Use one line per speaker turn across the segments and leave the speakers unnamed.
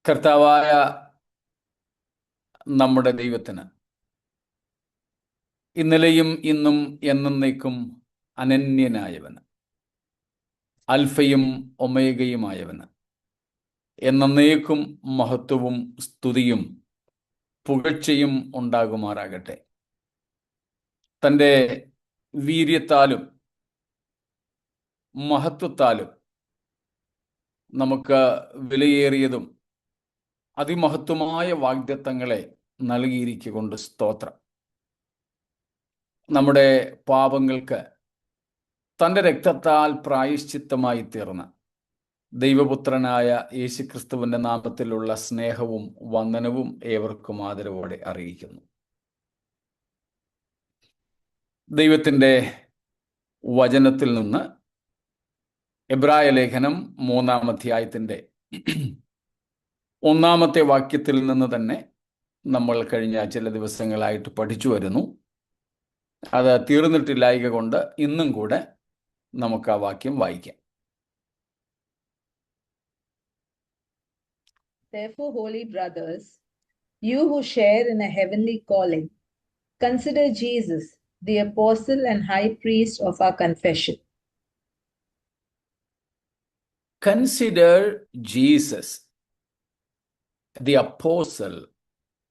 കർത്താവായ നമ്മുടെ ദൈവത്തിന് ഇന്നലെയും ഇന്നും എന്നേക്കും അനന്യനായവന്, അൽഫയും ഒമേഗയുമായവന് എന്നേക്കും മഹത്വവും സ്തുതിയും പുകഴ്ചയും ഉണ്ടാകുമാറാകട്ടെ. തൻ്റെ വീര്യത്താലും മഹത്വത്താലും നമുക്ക് വിലയേറിയതും അതിമഹത്വമായ വാഗ്ദത്തങ്ങളെ നൽകിയിരിക്കൊണ്ട് സ്തോത്രം. നമ്മുടെ പാപങ്ങൾക്ക് തൻ്റെ രക്തത്താൽ പ്രായശ്ചിത്തമായി തീർന്ന ദൈവപുത്രനായ യേശുക്രിസ്തുവിൻ്റെ നാമത്തിലുള്ള സ്നേഹവും വന്ദനവും ഏവർക്കും ആദരവോടെ അറിയിക്കുന്നു. ദൈവത്തിൻ്റെ വചനത്തിൽ നിന്ന് എബ്രായ ലേഖനം 3-ാം അധ്യായത്തിൻ്റെ 1-ാമത്തെ വാക്യത്തിൽ നിന്ന് തന്നെ നമ്മൾ കഴിഞ്ഞ ചില ദിവസങ്ങളായിട്ട് പഠിച്ചു വരുന്നു. അത് തീർന്നിട്ടില്ലായക കൊണ്ട് ഇന്നും കൂടെ നമുക്ക് ആ വാക്യം വായിക്കാം.
Therefore, holy brothers, you who share in a heavenly calling, consider Jesus, the apostle and high priest of our confession.
Consider Jesus, the apostle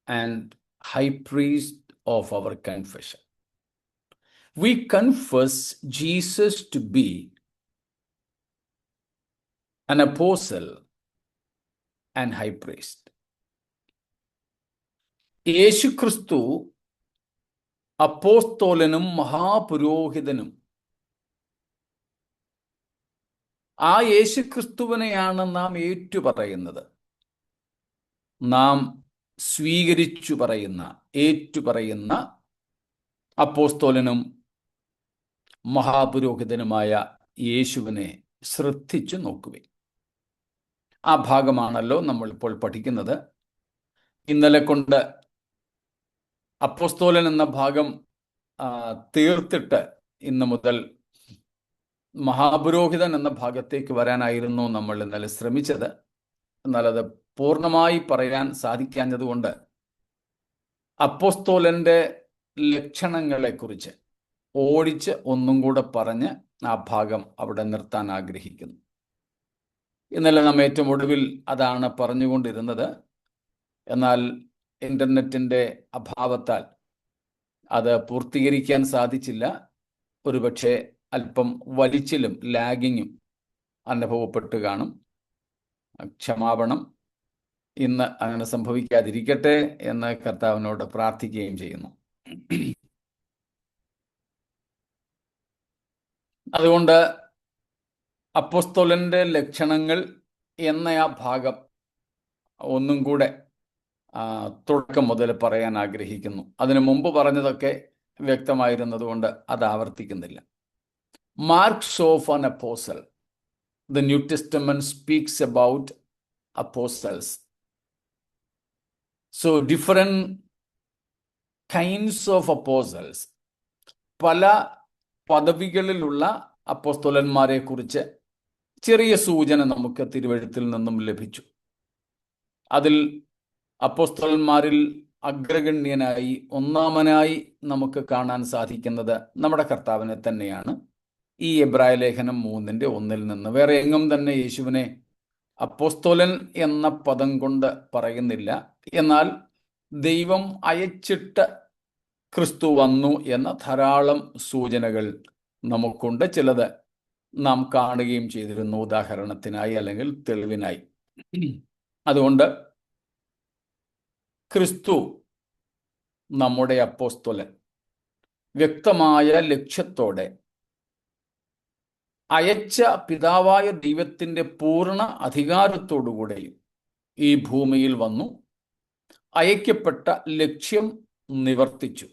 and high priest of our confession. We confess Jesus to be an apostle and high priest. യേശുക്രിസ്തു അപ്പോസ്തോലനും മഹാപുരോഹിതനും, ആ യേശുക്രിസ്തുവിനെയാണ് നാം ഏറ്റുപറയുന്നത്. നാം സ്വീകരിച്ചു പറയുന്ന, ഏറ്റുപറയുന്ന അപ്പോസ്തോലനും മഹാപുരോഹിതനുമായ യേശുവിനെ ശ്രദ്ധിച്ചു നോക്കുവിൻ. ആ ഭാഗമാണല്ലോ നമ്മളിപ്പോൾ പഠിക്കുന്നത്. ഇന്നലെ കൊണ്ട് അപ്പോസ്തോലൻ എന്ന ഭാഗം തീർത്തിട്ട് ഇന്ന് മുതൽ മഹാപുരോഹിതൻ എന്ന ഭാഗത്തേക്ക് വരാനായിരുന്നു നമ്മൾ ഇന്നലെ ശ്രമിച്ചത്. എന്നാൽ അത് പൂർണ്ണമായി പറയാൻ സാധിക്കാഞ്ഞതുകൊണ്ട് അപ്പോസ്തോലന്റെ ലക്ഷണങ്ങളെക്കുറിച്ച് ഓടിച്ച് ഒന്നും കൂടെ പറഞ്ഞ് ആ ഭാഗം അവിടെ നിർത്താൻ ആഗ്രഹിക്കുന്നു. ഇന്നലെ നാം ഏറ്റവും ഒടുവിൽ അതാണ് പറഞ്ഞുകൊണ്ടിരുന്നത്. എന്നാൽ ഇൻ്റർനെറ്റിൻ്റെ അഭാവത്താൽ അത് പൂർത്തീകരിക്കാൻ സാധിച്ചില്ല. ഒരുപക്ഷെ അല്പം വലിച്ചിലും ലാഗിങ്ങും അനുഭവപ്പെട്ട് കാണും. ക്ഷമാപണം. ഇന്ന് അങ്ങനെ സംഭവിക്കാതിരിക്കട്ടെ എന്ന് കർത്താവിനോട് പ്രാർത്ഥിക്കുകയും ചെയ്യുന്നു. അതുകൊണ്ട് അപ്പോസ്തോലന്റെ ലക്ഷണങ്ങൾ എന്ന ആ ഭാഗം ഒന്നും കൂടെ തുടക്കം മുതൽ പറയാൻ ആഗ്രഹിക്കുന്നു. അതിനു മുമ്പ് പറഞ്ഞതൊക്കെ വ്യക്തമായിരുന്നതുകൊണ്ട് അത് ആവർത്തിക്കുന്നില്ല. Marks of an apostle. The New Testament speaks about apostles. So different kinds of apostles. പല പദവികളിലുള്ള അപ്പോസ്തലന്മാരെ കുറിച്ച് ചെറിയ സൂചന നമുക്ക് തിരുവെഴുത്തിൽ നിന്നും ലഭിച്ചു. അതിൽ അപ്പോസ്തലന്മാരിൽ അഗ്രഗണ്യനായി ഒന്നാമനായി നമുക്ക് കാണാൻ സാധിക്കുന്നത് നമ്മുടെ കർത്താവിനെ തന്നെയാണ്. ഈ എബ്രായ ലേഖനം 3:1 നിന്ന് വേറെ എങ്ങും തന്നെ യേശുവിനെ അപ്പോസ്തോലൻ എന്ന പദം കൊണ്ട് പറയുന്നില്ല. എന്നാൽ ദൈവം അയച്ചിട്ട് ക്രിസ്തു വന്നു എന്ന ധാരാളം സൂചനകൾ നമുക്കുണ്ട്. ചിലത് നാം കാണുകയും ചെയ്തിരുന്നു, ഉദാഹരണത്തിനായി അല്ലെങ്കിൽ തെളിവിനായി. അതുകൊണ്ട് ക്രിസ്തു നമ്മുടെ അപ്പോസ്തലൻ വ്യക്തമായ ലക്ഷ്യത്തോടെ അയച്ച പിതാവായ ദൈവത്തിൻ്റെ പൂർണ്ണ അധികാരത്തോടുകൂടെയും ഈ ഭൂമിയിൽ വന്നു. അയക്കപ്പെട്ട ലക്ഷ്യം നിവർത്തിച്ചു.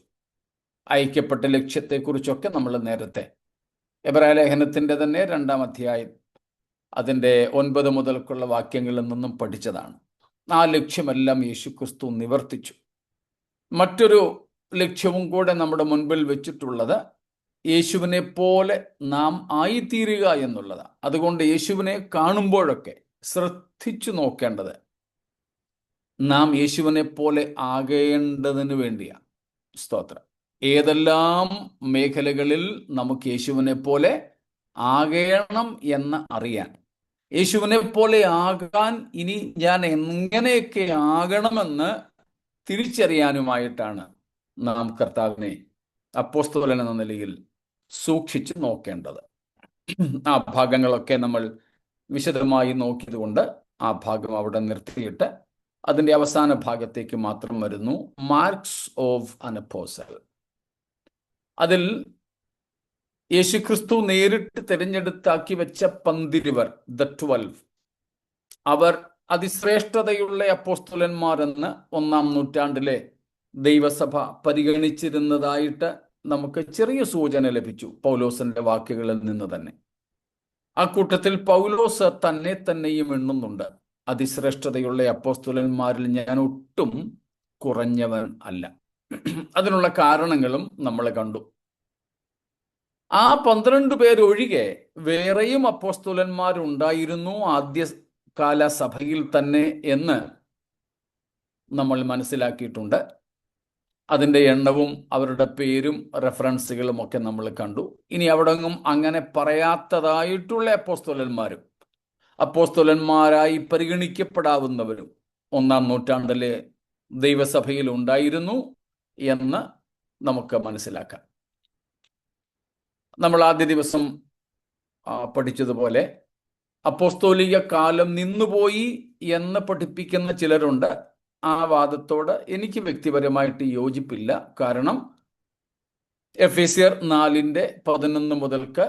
അയക്കപ്പെട്ട ലക്ഷ്യത്തെക്കുറിച്ചൊക്കെ നമ്മൾ നേരത്തെ എബ്രായ ലേഖനത്തിൻ്റെ തന്നെ 2-ാം അധ്യായം അതിൻ്റെ 9 മുതൽക്കുള്ള വാക്യങ്ങളിൽ നിന്നും പഠിച്ചതാണ്. ആ ലക്ഷ്യമെല്ലാം യേശുക്രിസ്തു നിവർത്തിച്ചു. മറ്റൊരു ലക്ഷ്യവും കൂടെ നമ്മുടെ മുൻപിൽ വെച്ചിട്ടുള്ളത് യേശുവിനെ പോലെ നാം ആയിത്തീരുക എന്നുള്ളതാണ്. അതുകൊണ്ട് യേശുവിനെ കാണുമ്പോഴൊക്കെ ശ്രദ്ധിച്ചു നോക്കേണ്ടത് നാം യേശുവിനെ പോലെ ആകേണ്ടതിന് വേണ്ടിയാണ്. സ്തോത്രം. ഏതെല്ലാം മേഖലകളിൽ നമുക്ക് യേശുവിനെ പോലെ ആകേണം എന്ന് അറിയാൻ, യേശുവിനെ പോലെ ആകാൻ ഇനി ഞാൻ എങ്ങനെയൊക്കെ ആകണമെന്ന് തിരിച്ചറിയാനുമായിട്ടാണ് നാം കർത്താവിനെ അപ്പോസ്തലൻ എന്ന നിലയിൽ സൂക്ഷിച്ച് നോക്കേണ്ടത്. ആ ഭാഗങ്ങളൊക്കെ നമ്മൾ വിശദമായി നോക്കിയതുകൊണ്ട് ആ ഭാഗം അവിടെ നിർത്തിയിട്ട് അതിൻ്റെ അവസാന ഭാഗത്തേക്ക് മാത്രം വരുന്നു. Marks of an apostle. അതിൽ യേശുക്രിസ്തു നേരിട്ട് തിരഞ്ഞെടുത്താക്കി വെച്ച 12, ദ 12, അവർ അതിശ്രേഷ്ഠതയുള്ള അപ്പോസ്തലന്മാരെന്ന് 1-ാം നൂറ്റാണ്ടിലെ ദൈവസഭ പരിഗണിച്ചിരുന്നതായിട്ട് നമുക്ക് ചെറിയ സൂചന ലഭിച്ചു പൗലോസിന്റെ വാക്കുകളിൽ നിന്ന് തന്നെ. ആ കൂട്ടത്തിൽ പൗലോസ് തന്നെയും എണ്ണുന്നുണ്ട്, അതിശ്രേഷ്ഠതയുള്ള അപ്പോസ്തലന്മാരിൽ ഞാൻ ഒട്ടും കുറഞ്ഞവൻ അല്ല. അതിനുള്ള കാരണങ്ങളും നമ്മൾ കണ്ടു. ആ 12 പേരൊഴികെ വേറെയും അപ്പോസ്തലന്മാരുണ്ടായിരുന്നു ആദ്യകാല സഭയിൽ തന്നെ എന്ന് നമ്മൾ മനസ്സിലാക്കിയിട്ടുണ്ട്. അതിൻ്റെ എണ്ണവും അവരുടെ പേരും റെഫറൻസുകളും ഒക്കെ നമ്മൾ കണ്ടു. ഇനി അവിടെങ്ങും അങ്ങനെ പറയാത്തതായിട്ടുള്ള അപ്പോസ്തലന്മാരും അപ്പോസ്തലന്മാരായി പരിഗണിക്കപ്പെടാവുന്നവരും 1-ാം നൂറ്റാണ്ടിലെ ദൈവസഭയിൽ ഉണ്ടായിരുന്നു എന്ന് നമുക്ക് മനസ്സിലാക്കാം. നമ്മൾ ആദ്യ ദിവസം പഠിച്ചതുപോലെ അപ്പോസ്തോലിക കാലം നിന്നുപോയി എന്ന് പഠിപ്പിക്കുന്ന ചിലരുണ്ട്. ആ വാദത്തോട് എനിക്ക് വ്യക്തിപരമായിട്ട് യോജിപ്പില്ല. കാരണം എഫേസ്യർ 4:11 മുതൽക്ക്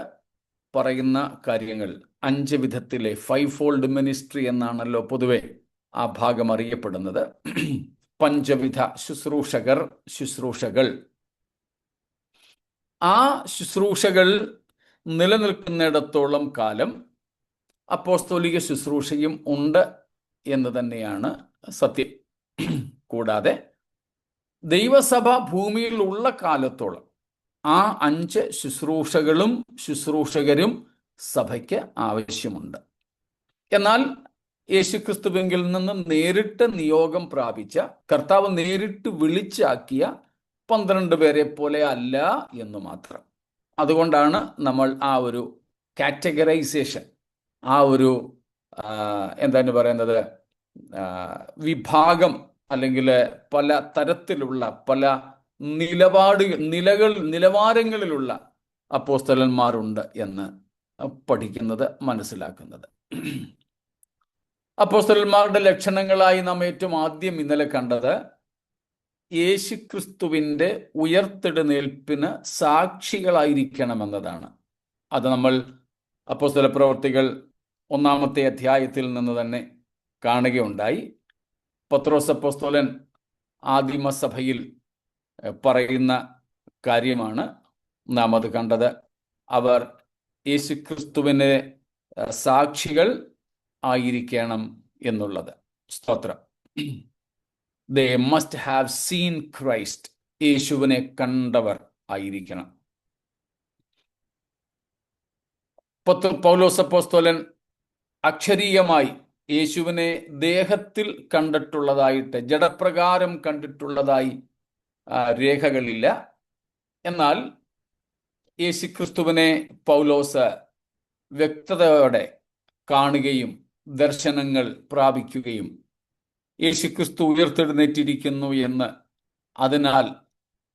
പറയുന്ന കാര്യങ്ങൾ 5 വിധത്തിലെ 5-fold മിനിസ്ട്രി എന്നാണല്ലോ പൊതുവെ ആ ഭാഗം അറിയപ്പെടുന്നത്. 5 വിധ ശുശ്രൂഷകൾ. ആ ശുശ്രൂഷകൾ നിലനിൽക്കുന്നിടത്തോളം കാലം അപ്പോസ്തോലിക ശുശ്രൂഷയും ഉണ്ട് എന്ന് തന്നെയാണ് സത്യം. കൂടാതെ ദൈവസഭ ഭൂമിയിൽ ഉള്ള കാലത്തോളം ആ 5 ശുശ്രൂഷകളും ശുശ്രൂഷകരും സഭയ്ക്ക് ആവശ്യമുണ്ട്. എന്നാൽ യേശുക്രിസ്തുവിങ്കിൽ നിന്ന് നേരിട്ട് നിയോഗം പ്രാപിച്ച, കർത്താവ് നേരിട്ട് വിളിച്ചാക്കിയ 12 പേരെ പോലെ അല്ല എന്ന് മാത്രം. അതുകൊണ്ടാണ് നമ്മൾ ആ ഒരു കാറ്റഗറൈസേഷൻ, ആ ഒരു എന്താണ് പറയുന്നത്, വിഭാഗം അല്ലെങ്കിൽ പല തരത്തിലുള്ള പല നിലവാരങ്ങളിലുള്ള അപ്പോസ്തലന്മാരുണ്ട് എന്ന് പഠിക്കുന്നത്, മനസ്സിലാക്കുന്നത്. അപ്പോസ്തലന്മാരുടെ ലക്ഷണങ്ങളായി നാം ഏറ്റവും ആദ്യം ഇന്നലെ കണ്ടത് യേശുക്രിസ്തുവിൻ്റെ ഉയർത്തെഴുന്നേൽപ്പിന് സാക്ഷികളായിരിക്കണമെന്നതാണ്. അത് നമ്മൾ അപ്പോസ്തല പ്രവർത്തികൾ 1-ാമത്തെ അധ്യായത്തിൽ നിന്ന് തന്നെ കാണുകയുണ്ടായി. പത്രോസ് അപ്പോസ്തലൻ ആദിമസഭയിൽ പറയുന്ന കാര്യമാണ് നാം അത് കണ്ടത്. അവർ യേശുക്രിസ്തുവിന് സാക്ഷികൾ ആയിരിക്കണം എന്നുള്ളത്. സ്തോത്രം. They must have seen Christ. യേശുവിനെ കണ്ടവർ ആയിരിക്കണം. പൗലോസ് അപ്പോസ്തലൻ അക്ഷരീയമായി യേശുവിനെ ദേഹത്തിൽ കണ്ടിട്ടുള്ളതായിട്ട്, ജഡപ്രകാരം കണ്ടിട്ടുള്ളതായി രേഖകളില്ല. എന്നാൽ യേശുക്രിസ്തുവിനെ പൗലോസ് വ്യക്തതയോടെ കാണുകയും ദർശനങ്ങൾ പ്രാപിക്കുകയും യേശുക്രിസ്തു ഉയർത്തെഴുന്നേറ്റിരിക്കുന്നു എന്ന് അതിനാൽ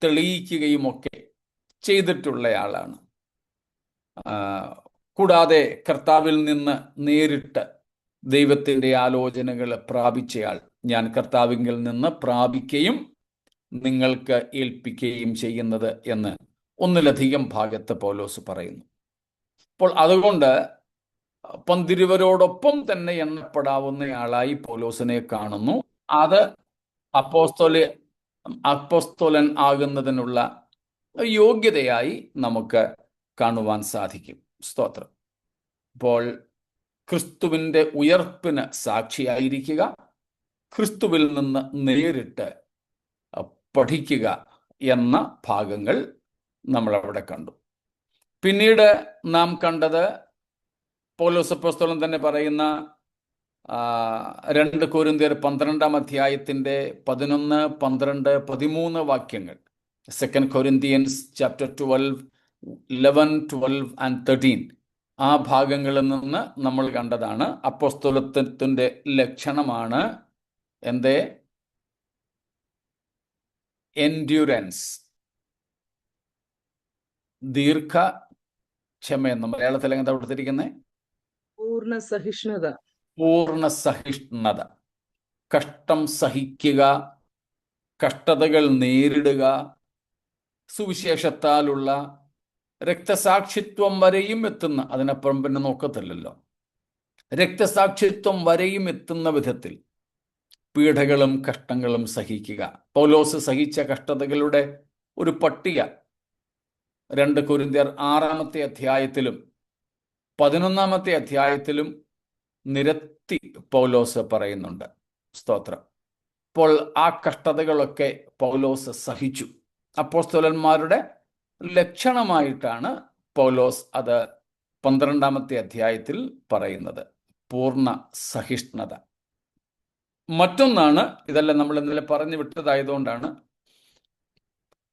തെളിയിക്കുകയുമൊക്കെ ചെയ്തിട്ടുള്ളയാളാണ്. കൂടാതെ കർത്താവിൽ നിന്ന് നേരിട്ട് ദൈവത്തിൻ്റെ ആലോചനകൾ പ്രാപിച്ചയാൾ, ഞാൻ കർത്താവിങ്കിൽ നിന്ന് പ്രാപിക്കുകയും നിങ്ങൾക്ക് ഏൽപ്പിക്കുകയും ചെയ്യുന്നത് എന്ന് ഒന്നിലധികം ഭാഗത്ത് പൗലോസ് പറയുന്നു. അപ്പോൾ അതുകൊണ്ട് 12 തന്നെ എണ്ണപ്പെടാവുന്നയാളായി പൗലോസിനെ കാണുന്നു. അത് അപ്പോസ്തലൻ ആകുന്നതിനുള്ള യോഗ്യതയായി നമുക്ക് കാണുവാൻ സാധിക്കും. സ്തോത്രം. അപ്പോൾ ക്രിസ്തുവിൻ്റെ ഉയർപ്പിന് സാക്ഷിയായിരിക്കുക, ക്രിസ്തുവിൽ നിന്ന് നേരിട്ട് പഠിക്കുക എന്ന ഭാഗങ്ങൾ നമ്മളവിടെ കണ്ടു. പിന്നീട് നാം കണ്ടത് പൗലോസ് അപ്പോസ്തലൻ തന്നെ പറയുന്ന 2 കൊരിന്ത്യർ 12-ാം അധ്യായത്തിൻ്റെ 11, 12, 13 വാക്യങ്ങൾ. 2 കൊരിന്ത്യൻസ് ചാപ്റ്റർ 12, 11, 12 and 13. ആ ഭാഗങ്ങളിൽ നിന്ന് നമ്മൾ കണ്ടതാണ് അപ്പോസ്തലത്വത്തിൻ്റെ ലക്ഷണമാണ് എന്തേ? എൻഡ്യൂറൻസ്, ദീർഘക്ഷമയെന്ന് മലയാളത്തിൽ എന്താ കൊടുത്തിരിക്കുന്നത്?
പൂർണ്ണ സഹിഷ്ണുത.
പൂർണ്ണ സഹിഷ്ണുത. കഷ്ടം സഹിക്കുക, കഷ്ടതകൾ നേരിടുക, സുവിശേഷത്താലുള്ള രക്തസാക്ഷിത്വം വരെയും എത്തുന്ന, അതിനപ്പുറം പിന്നെ നോക്കത്തില്ലല്ലോ, രക്തസാക്ഷിത്വം വരെയും എത്തുന്ന വിധത്തിൽ പീഡകളും കഷ്ടങ്ങളും സഹിക്കുക. പൗലോസ് സഹിച്ച കഷ്ടതകളുടെ ഒരു പട്ടിക 2 കൊരിന്ത്യർ 6-ാമത്തെ അധ്യായത്തിലും 11-ാമത്തെ അധ്യായത്തിലും നിരത്തി പൗലോസ് പറയുന്നുണ്ട്. സ്തോത്രം. അപ്പോൾ ആ കഷ്ടതകളൊക്കെ പൗലോസ് സഹിച്ചു. അപ്പോസ്തലന്മാരുടെ ലക്ഷണമായിട്ടാണ് പൗലോസ് അത് 12-ാമത്തെ അധ്യായത്തിൽ പറയുന്നത്, പൂർണ്ണ സഹിഷ്ണുത. മറ്റൊന്നാണ്, ഇതെല്ലാം നമ്മൾ ഇന്നലെ പറഞ്ഞു വിട്ടതായതുകൊണ്ടാണ്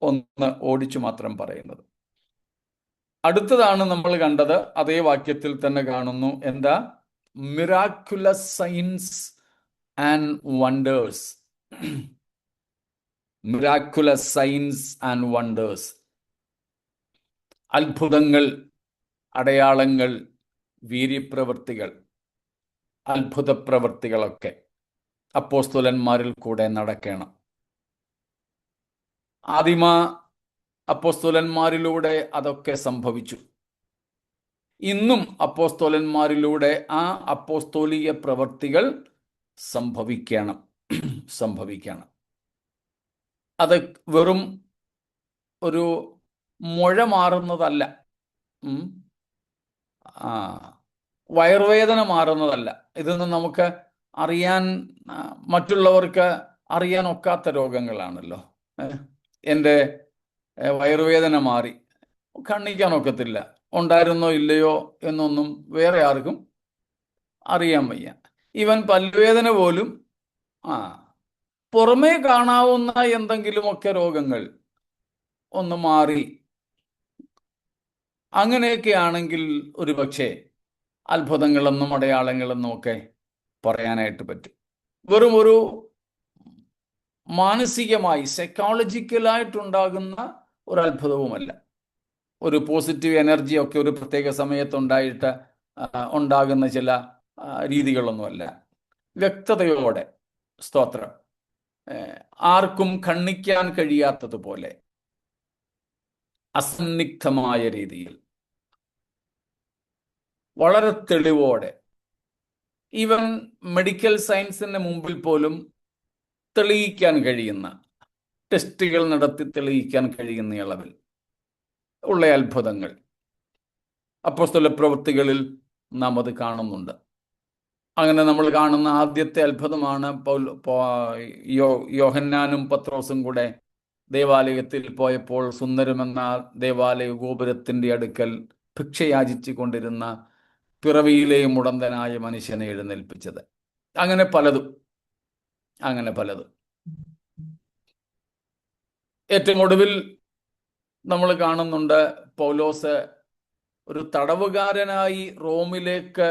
ഒന്ന് ഓടിച്ചു മാത്രം പറയുന്നത്. അടുത്തതാണ് നമ്മൾ കണ്ടത്, അതേ വാക്യത്തിൽ തന്നെ കാണുന്നു. എന്താ? Miraculous signs and wonders. Miraculous signs and wonders. അത്ഭുതങ്ങൾ, അടയാളങ്ങൾ, വീര്യപ്രവൃത്തികൾ, അത്ഭുത പ്രവൃത്തികളൊക്കെ അപ്പോസ്തലന്മാരിൽ കൂടെ നടക്കണം. ആദിമ അപ്പോസ്തലന്മാരിലൂടെ അതൊക്കെ സംഭവിച്ചു. ഇന്നും അപ്പോസ്തലന്മാരിലൂടെ ആ അപ്പോസ്തോലിക പ്രവൃത്തികൾ സംഭവിക്കണം. അത് വെറും ഒരു മുഴ മാറുന്നതല്ല, വയറുവേദന മാറുന്നതല്ല. ഇതൊന്നും നമുക്ക് അറിയാൻ, മറ്റുള്ളവർക്ക് അറിയാൻ ഒക്കാത്ത രോഗങ്ങളാണല്ലോ. എൻ്റെ വയറുവേദന മാറി, കണ്ണിക്കാൻ ഒക്കത്തില്ല. ഉണ്ടായിരുന്നോ ഇല്ലയോ എന്നൊന്നും വേറെ ആർക്കും അറിയാൻ വയ്യ. ഈവൻ പല്ലുവേദന പോലും പുറമേ കാണാവുന്ന എന്തെങ്കിലുമൊക്കെ രോഗങ്ങൾ ഒന്ന് മാറി, അങ്ങനെയൊക്കെ ആണെങ്കിൽ ഒരു പക്ഷേ അത്ഭുതങ്ങളെന്നും അടയാളങ്ങളെന്നും ഒക്കെ പറയാനായിട്ട് പറ്റും. വെറും ഒരു മാനസികമായി സൈക്കോളജിക്കലായിട്ടുണ്ടാകുന്ന ഒരു അത്ഭുതവുമല്ല. ഒരു പോസിറ്റീവ് എനർജിയൊക്കെ ഒരു പ്രത്യേക സമയത്തുണ്ടായിട്ട് ഉണ്ടാകുന്ന ചില രീതികളൊന്നുമല്ല. വ്യക്തതയോടെ, സ്തോത്രം, ആർക്കും ഖണ്ഡിക്കാൻ കഴിയാത്തതുപോലെ അസന്നിഗ്ധമായ രീതിയിൽ, വളരെ തെളിവോടെ, ഈവൻ മെഡിക്കൽ സയൻസിന് മുമ്പിൽ പോലും തെളിയിക്കാൻ കഴിയുന്ന, ടെസ്റ്റുകൾ നടത്തി തെളിയിക്കാൻ കഴിയുന്ന അളവിൽ ഉള്ള അത്ഭുതങ്ങൾ അപ്പോസ്തല പ്രവൃത്തികളിൽ നാം അത് കാണുന്നുണ്ട്. അങ്ങനെ നമ്മൾ കാണുന്ന ആദ്യത്തെ അത്ഭുതമാണ് യോഹന്നാനും പത്രോസും കൂടെ ദേവാലയത്തിൽ പോയപ്പോൾ സുന്ദരമെന്ന ദേവാലയ ഗോപുരത്തിൻ്റെ അടുക്കൽ ഭിക്ഷയാചിച്ചു കൊണ്ടിരുന്ന പിറവിയിലെ മുടന്തനായ മനുഷ്യനെ എഴുന്നേൽപ്പിച്ചത്. അങ്ങനെ പലതും. ഏറ്റവും ഒടുവിൽ നമ്മൾ കാണുന്നുണ്ട് പൗലോസ് ഒരു തടവുകാരനായി റോമിലേക്ക്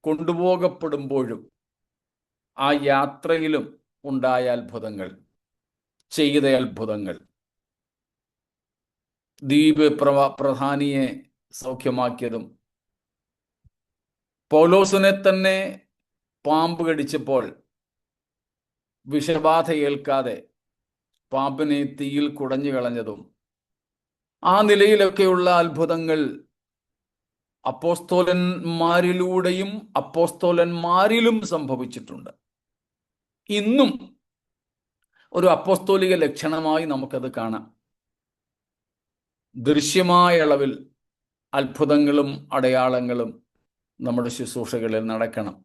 കൊണ്ടുപോകപ്പെടുമ്പോഴും ആ യാത്രയിലും ഉണ്ടായ അത്ഭുതങ്ങൾ, ചെയ്ത അത്ഭുതങ്ങൾ, ദ്വീപ് പ്രധാനിയെ സൗഖ്യമാക്കിയതും, പൗലോസിനെ തന്നെ പാമ്പ് കടിച്ചപ്പോൾ വിഷബാധ ഏൽക്കാതെ പാമ്പിനെ തീയിൽ കുടഞ്ഞു കളഞ്ഞതും, ആ നിലയിലൊക്കെയുള്ള അത്ഭുതങ്ങൾ അപ്പോസ്തോലന്മാരിലൂടെയും അപ്പോസ്തോലന്മാരിലും സംഭവിച്ചിട്ടുണ്ട്. ഇന്നും ഒരു അപ്പോസ്തോലിക ലക്ഷണമായി നമുക്കത് കാണാം. ദൃശ്യമായ അളവിൽ അത്ഭുതങ്ങളും അടയാളങ്ങളും നമ്മുടെ ശുശ്രൂഷകളിൽ നടക്കണം.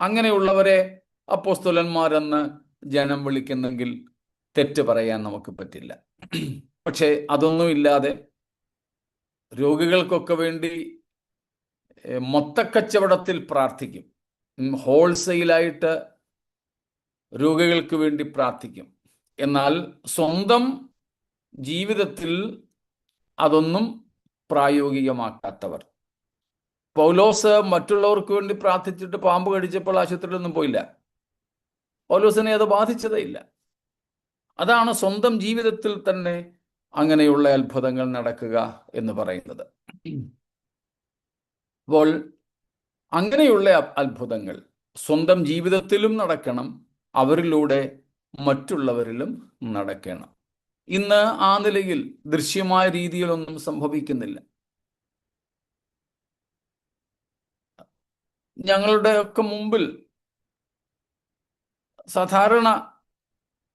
അങ്ങനെയുള്ളവരെ അപ്പോസ്തലന്മാരെന്ന് ജനം വിളിക്കുന്നെങ്കിൽ തെറ്റ് പറയാൻ നമുക്ക് പറ്റില്ല. പക്ഷേ അതൊന്നുമില്ലാതെ രോഗികൾക്കൊക്കെ വേണ്ടി മൊത്തക്കച്ചവടത്തിൽ പ്രാർത്ഥിക്കും. ഹോൾസെയിലായിട്ട് രോഗികൾക്ക് വേണ്ടി പ്രാർത്ഥിക്കും. എന്നാൽ സ്വന്തം ജീവിതത്തിൽ അതൊന്നും പ്രായോഗികമാക്കാത്തവർ. പൗലോസ് മറ്റുള്ളവർക്ക് വേണ്ടി പ്രാർത്ഥിച്ചിട്ട് പാമ്പ് കടിച്ചപ്പോൾ ആശുപത്രിയിലൊന്നും പോയില്ല. പൗലോസിനെ അത് ബാധിച്ചതേ ഇല്ല. അതാണ് സ്വന്തം ജീവിതത്തിൽ തന്നെ അങ്ങനെയുള്ള അത്ഭുതങ്ങൾ നടക്കുക എന്ന് പറയുന്നത്. അപ്പോൾ അങ്ങനെയുള്ള അത്ഭുതങ്ങൾ സ്വന്തം ജീവിതത്തിലും നടക്കണം, അവരിലൂടെ മറ്റുള്ളവരിലും നടക്കണം. ഇന്ന് ആ നിലയിൽ ദൃശ്യമായ രീതിയിലൊന്നും സംഭവിക്കുന്നില്ല. ഞങ്ങളുടെ ഒക്കെ മുമ്പിൽ സാധാരണ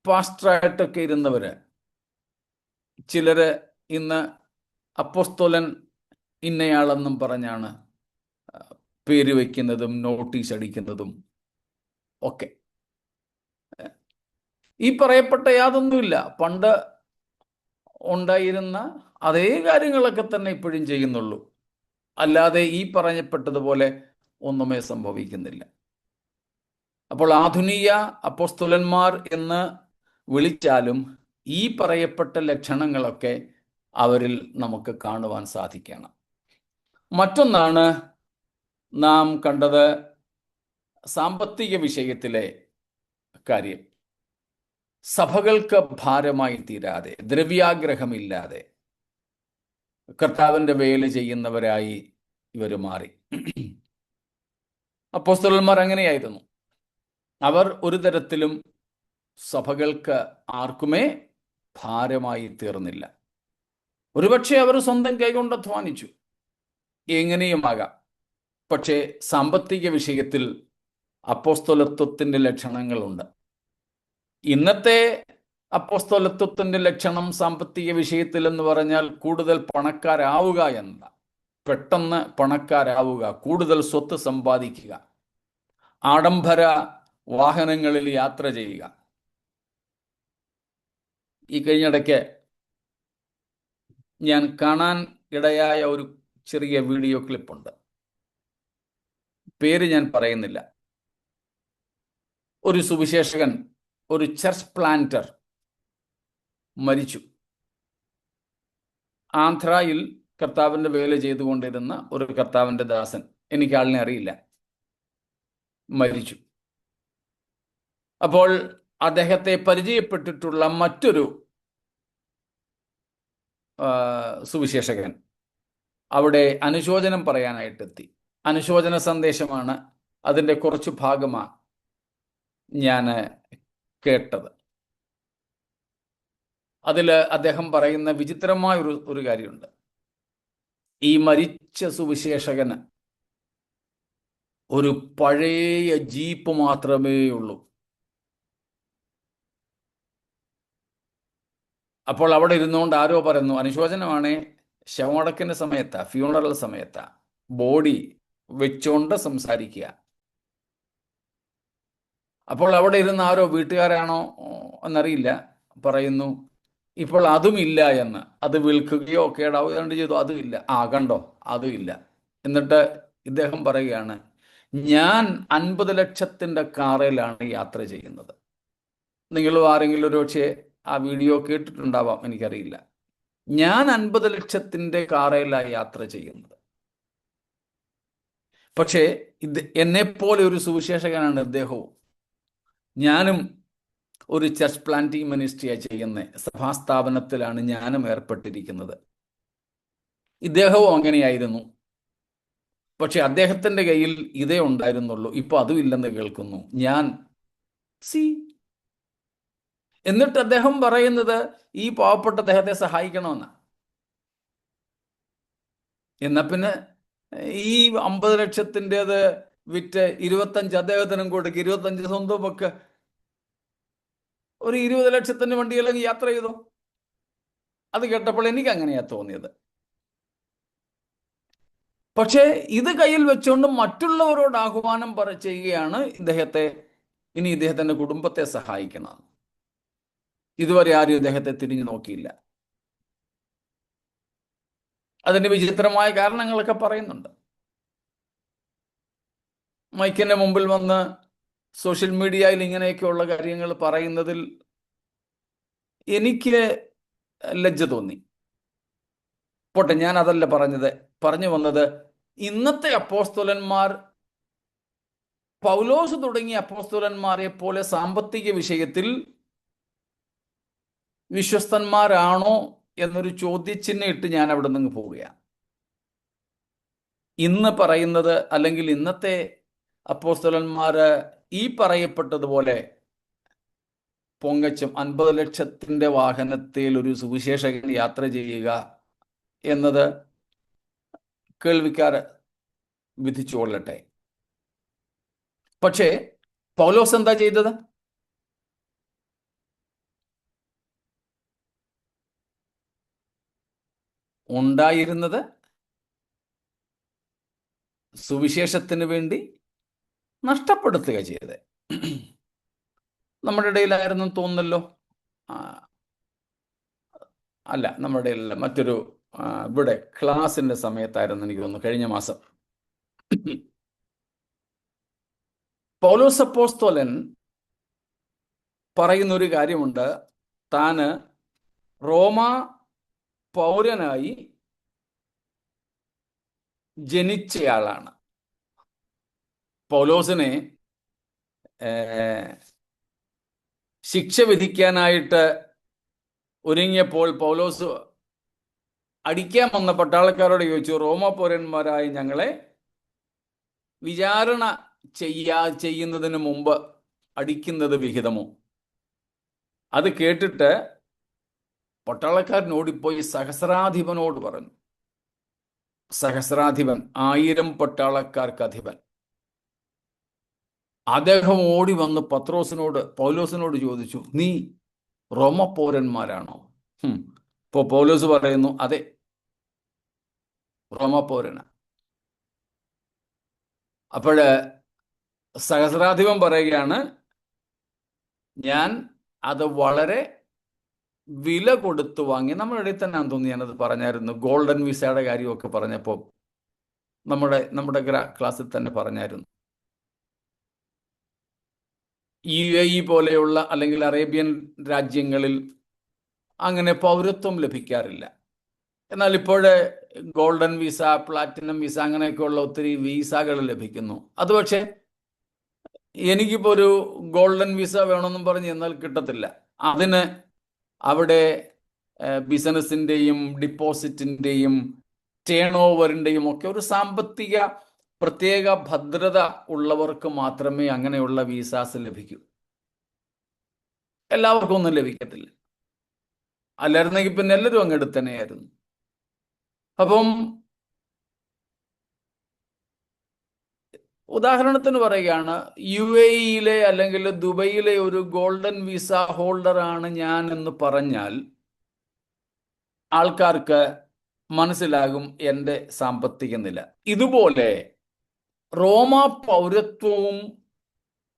പാസ്റ്ററായിട്ടൊക്കെ ഇരുന്നവര് ചിലര് ഇന്ന് അപ്പോസ്തലൻ ഇന്നയാളെന്നും പറഞ്ഞാണ് പേര് വയ്ക്കുന്നതും നോട്ടീസ് അടിക്കുന്നതും ഒക്കെ. ഈ പറയപ്പെട്ട യാതൊന്നുമില്ല. പണ്ട് ഉണ്ടായിരുന്ന അതേ കാര്യങ്ങളൊക്കെ തന്നെ ഇപ്പോഴും ചെയ്യുന്നുള്ളൂ. അല്ലാതെ ഈ പറയപ്പെട്ടതുപോലെ ഒന്നുമേ സംഭവിക്കുന്നില്ല. അപ്പോൾ ആധുനിക അപ്പോസ്തലന്മാർ എന്ന് വിളിച്ചാലും ഈ പറയപ്പെട്ട ലക്ഷണങ്ങളൊക്കെ അവരിൽ നമുക്ക് കാണുവാൻ സാധിക്കണം. മറ്റൊന്നാണ് നാം കണ്ടത് സാമ്പത്തിക വിഷയത്തിലെ കാര്യം. സഭകൾക്ക് ഭാരമായി തീരാതെ, ദ്രവ്യാഗ്രഹമില്ലാതെ കർത്താവിൻ്റെ വേല ചെയ്യുന്നവരായി ഇവർ മാറി. അപ്പോസ്തലന്മാർ അങ്ങനെയായിരുന്നു. അവർ ഒരു തരത്തിലും സഭകൾക്ക് ആർക്കുമേ ഭാരമായി തീർന്നില്ല. ഒരുപക്ഷെ അവർ സ്വന്തം കൈകൊണ്ട് അധ്വാനിച്ചു, എങ്ങനെയുമാകാം. പക്ഷേ സാമ്പത്തിക വിഷയത്തിൽ അപ്പോസ്തലത്വത്തിൻ്റെ ലക്ഷണങ്ങളുണ്ട്. ഇന്നത്തെ അപ്പോസ്തലത്വത്തിൻ്റെ ലക്ഷണം സാമ്പത്തിക വിഷയത്തിൽ എന്ന് പറഞ്ഞാൽ കൂടുതൽ പണക്കാരാവുക എന്നതാണ്. പെട്ടെന്ന് പണക്കാരാവുക, കൂടുതൽ സ്വത്ത് സമ്പാദിക്കുക, ആഡംബര വാഹനങ്ങളിൽ യാത്ര ചെയ്യുക. ഈ കഴിഞ്ഞിടയ്ക്ക് ഞാൻ കാണാൻ ഇടയായ ഒരു ചെറിയ വീഡിയോ ക്ലിപ്പുണ്ട്. പേര് ഞാൻ പറയുന്നില്ല. ഒരു സുവിശേഷകൻ, ഒരു ചർച്ച് പ്ലാന്റർ മരിച്ചു. ആന്ധ്രയിൽ കർത്താവിൻ്റെ വേല ചെയ്തുകൊണ്ടിരുന്ന ഒരു കർത്താവിൻ്റെ ദാസൻ, എനിക്ക് ആളിനെ അറിയില്ല, മരിച്ചു. അപ്പോൾ അദ്ദേഹത്തെ പരിചയപ്പെട്ടിട്ടുള്ള മറ്റൊരു സുവിശേഷകൻ അവിടെ അനുശോചനം പറയാനായിട്ടെത്തി. അനുശോചന സന്ദേശമാണ്, അതിൻ്റെ കുറച്ച് ഭാഗമാണ് ഞാൻ കേട്ടത്. അതിൽ അദ്ദേഹം പറയുന്ന വിചിത്രമായ ഒരു കാര്യമുണ്ട്. ഈ മരിച്ച സുവിശേഷകന് ഒരു പഴയ ജീപ്പ് മാത്രമേ ഉള്ളൂ. അപ്പോൾ അവിടെ ഇരുന്നുകൊണ്ട് ആരോ പറയുന്നു, അനുശോചനമാണേ, ശവമടക്കിൻ്റെ സമയത്താ, ഫ്യൂണറൽ സമയത്താ, ബോഡി വെച്ചുകൊണ്ട് സംസാരിക്കുക. അപ്പോൾ അവിടെ ഇരുന്ന് ആരോ, വീട്ടുകാരാണോ എന്നറിയില്ല, പറയുന്നു ഇപ്പോൾ അതുമില്ല എന്ന്. അത് വിൽക്കുകയോ കേടാവുകയോ ചെയ്തു, അതുമില്ല. കണ്ടോ, അതുമില്ല. എന്നിട്ട് ഇദ്ദേഹം പറയുകയാണ്, ഞാൻ 50 ലക്ഷത്തിൻ്റെ കാറിലാണ് യാത്ര ചെയ്യുന്നത്. നിങ്ങൾ ആരെങ്കിലും ഒരു പക്ഷേ ആ വീഡിയോ കേട്ടിട്ടുണ്ടാവാം, എനിക്കറിയില്ല. ഞാൻ 50 ലക്ഷത്തിൻ്റെ കാറിലാണ് യാത്ര ചെയ്യുന്നത്. പക്ഷേ എന്നെപ്പോലെ ഒരു സുവിശേഷകനാണ് ഇദ്ദേഹവും. ഞാനും ഒരു ചർച്ച് പ്ലാന്റിംഗ് മിനിസ്ട്രിയാണ് ചെയ്യുന്നത്, സഭാസ്ഥാപനത്തിലാണ് ഞാനും ഏർപ്പെട്ടിരിക്കുന്നത്. ഇദ്ദേഹവും അങ്ങനെയായിരുന്നു. പക്ഷെ അദ്ദേഹത്തിൻ്റെ കയ്യിൽ ഇതേ ഉണ്ടായിരുന്നുള്ളൂ, ഇപ്പൊ അതും ഇല്ലെന്ന് കേൾക്കുന്നു. എന്നിട്ട് അദ്ദേഹം പറയുന്നത് ഈ പാവപ്പെട്ട അദ്ദേഹത്തെ സഹായിക്കണമെന്ന്. എന്നാ പിന്നെ ഈ 50 ലക്ഷത്തിൻ്റെത് വിറ്റ് 25 അദ്ദേഹത്തിനും കൊടുക്കുക, 25 സ്വന്തം വെക്ക്, ഒരു 20 ലക്ഷത്തിൻ്റെ വണ്ടിയിലേക്ക് യാത്ര ചെയ്തോ. അത് കേട്ടപ്പോൾ എനിക്ക് അങ്ങനെയാ തോന്നിയത്. പക്ഷേ ഇത് കയ്യിൽ വെച്ചുകൊണ്ട് മറ്റുള്ളവരോട് ആഹ്വാനം ചെയ്യുകയാണ് ഇനി ഇദ്ദേഹത്തിൻ്റെ കുടുംബത്തെ സഹായിക്കണം. ഇതുവരെ ആരും ഇദ്ദേഹത്തെ തിരിഞ്ഞു നോക്കിയില്ല. അതിൻ്റെ വിചിത്രമായ കാരണങ്ങളൊക്കെ പറയുന്നുണ്ട്. മൈക്കിന്റെ മുമ്പിൽ വന്ന് സോഷ്യൽ മീഡിയയിൽ ഇങ്ങനെയൊക്കെയുള്ള കാര്യങ്ങൾ പറയുന്നതിൽ എനിക്ക് ലജ്ജ തോന്നി. പോട്ടെ, ഞാൻ അതല്ല പറഞ്ഞു വന്നത്, ഇന്നത്തെ അപ്പോസ്തലന്മാർ പൗലോസ് തുടങ്ങിയ അപ്പോസ്തലന്മാരെ പോലെ സാമ്പത്തിക വിഷയത്തിൽ വിശ്വസ്തന്മാരാണോ എന്നൊരു ചോദ്യചിഹ്നം ഇട്ട് ഞാൻ അവിടെ നിന്ന് പോവുകയാണ്. ഇന്ന് പറയുന്നത്, അല്ലെങ്കിൽ ഇന്നത്തെ അപ്പോസ്തലന്മാര് ഈ പറയപ്പെട്ടതുപോലെ പൊങ്ങച്ചം 50 ലക്ഷത്തിന്റെ വാഹനത്തിൽ ഒരു സുവിശേഷകൻ യാത്ര ചെയ്യുക എന്നത് കേൾവിക്കാർ വിധിച്ചുകൊള്ളട്ടെ. പക്ഷേ പൗലോസ് എന്താ ചെയ്തത്? ഉണ്ടായിരുന്നത് സുവിശേഷത്തിന് വേണ്ടി നഷ്ടപ്പെടുത്തുക ചെയ്തത്. നമ്മുടെ ഇടയിലായിരുന്നു തോന്നുന്നല്ലോ. അല്ല, നമ്മുടെ ഇടയിലല്ല, മറ്റൊരു ഇവിടെ ക്ലാസിന്റെ സമയത്തായിരുന്നു എനിക്ക് തോന്നുന്നു, കഴിഞ്ഞ മാസം. പൗലോസ് അപ്പോസ്തലൻ പറയുന്നൊരു കാര്യമുണ്ട്. താന് റോമ പൗരനായി ജനിച്ചയാളാണ്. പൗലോസിനെ ശിക്ഷ വിധിക്കാനായിട്ട് ഒരുങ്ങിയപ്പോൾ പൗലോസ് അടിക്കാൻ വന്ന പട്ടാളക്കാരോട് ചോദിച്ചു, റോമ പൗരന്മാരായ ഞങ്ങളെ വിചാരണ ചെയ്യുന്നതിന് മുമ്പ് അടിക്കുന്നത് വിഹിതമോ? അത് കേട്ടിട്ട് പട്ടാളക്കാരൻ ഓടിപ്പോയി സഹസ്രാധിപനോട് പറഞ്ഞു. സഹസ്രാധിപൻ, 1000 പട്ടാളക്കാർക്ക് അധിപൻ. അദ്ദേഹം ഓടി വന്ന് പൗലോസിനോട് ചോദിച്ചു, നീ റോമ പൗരന്മാരാണോ? ഇപ്പോ പൗലോസ് പറയുന്നു, അതെ, റോമ പൗരന. അപ്പോഴ് സഹസ്രാധിപൻ പറയുകയാണ്, ഞാൻ അത് വളരെ വില കൊടുത്തു വാങ്ങി. നമ്മുടെ ഇടയിൽ തന്നെ തോന്നി, ഞാനത് പറഞ്ഞായിരുന്നു. ഗോൾഡൻ വിസയുടെ കാര്യമൊക്കെ പറഞ്ഞപ്പോൾ നമ്മുടെ ക്ലാസ്സിൽ തന്നെ പറഞ്ഞായിരുന്നു. UAE പോലെയുള്ള അല്ലെങ്കിൽ അറേബ്യൻ രാജ്യങ്ങളിൽ അങ്ങനെ പൗരത്വം ലഭിക്കാറില്ല. എന്നാൽ ഇപ്പോഴേ ഗോൾഡൻ വിസ, പ്ലാറ്റിനം വിസ, അങ്ങനെയൊക്കെയുള്ള ഒത്തിരി വിസകൾ ലഭിക്കുന്നു. അത് പക്ഷേ എനിക്കിപ്പോൾ ഒരു ഗോൾഡൻ വിസ വേണമെന്നും പറഞ്ഞ് എന്നാൽ കിട്ടത്തില്ല. അതിന് അവിടെ ബിസിനസിൻ്റെയും ഡിപ്പോസിറ്റിൻ്റെയും ടേൺ ഓവറിൻ്റെയും ഒക്കെ ഒരു സാമ്പത്തിക പ്രത്യേക ഭദ്രത ഉള്ളവർക്ക് മാത്രമേ അങ്ങനെയുള്ള വിസാസ് ലഭിക്കൂ. എല്ലാവർക്കും ഒന്നും ലഭിക്കത്തില്ല. അല്ലായിരുന്നെങ്കിൽ പിന്നെ എല്ലാവരും അങ്ങ് എടുത്തന്നെയായിരുന്നു. അപ്പം ഉദാഹരണത്തിന് പറയുകയാണ്, UAE അല്ലെങ്കിൽ ദുബൈയിലെ ഒരു ഗോൾഡൻ വിസ ഹോൾഡർ ആണ് ഞാൻ എന്ന് പറഞ്ഞാൽ ആൾക്കാർക്ക് മനസ്സിലാകും എൻ്റെ സാമ്പത്തിക നില. ഇതുപോലെ റോമ പൗരത്വവും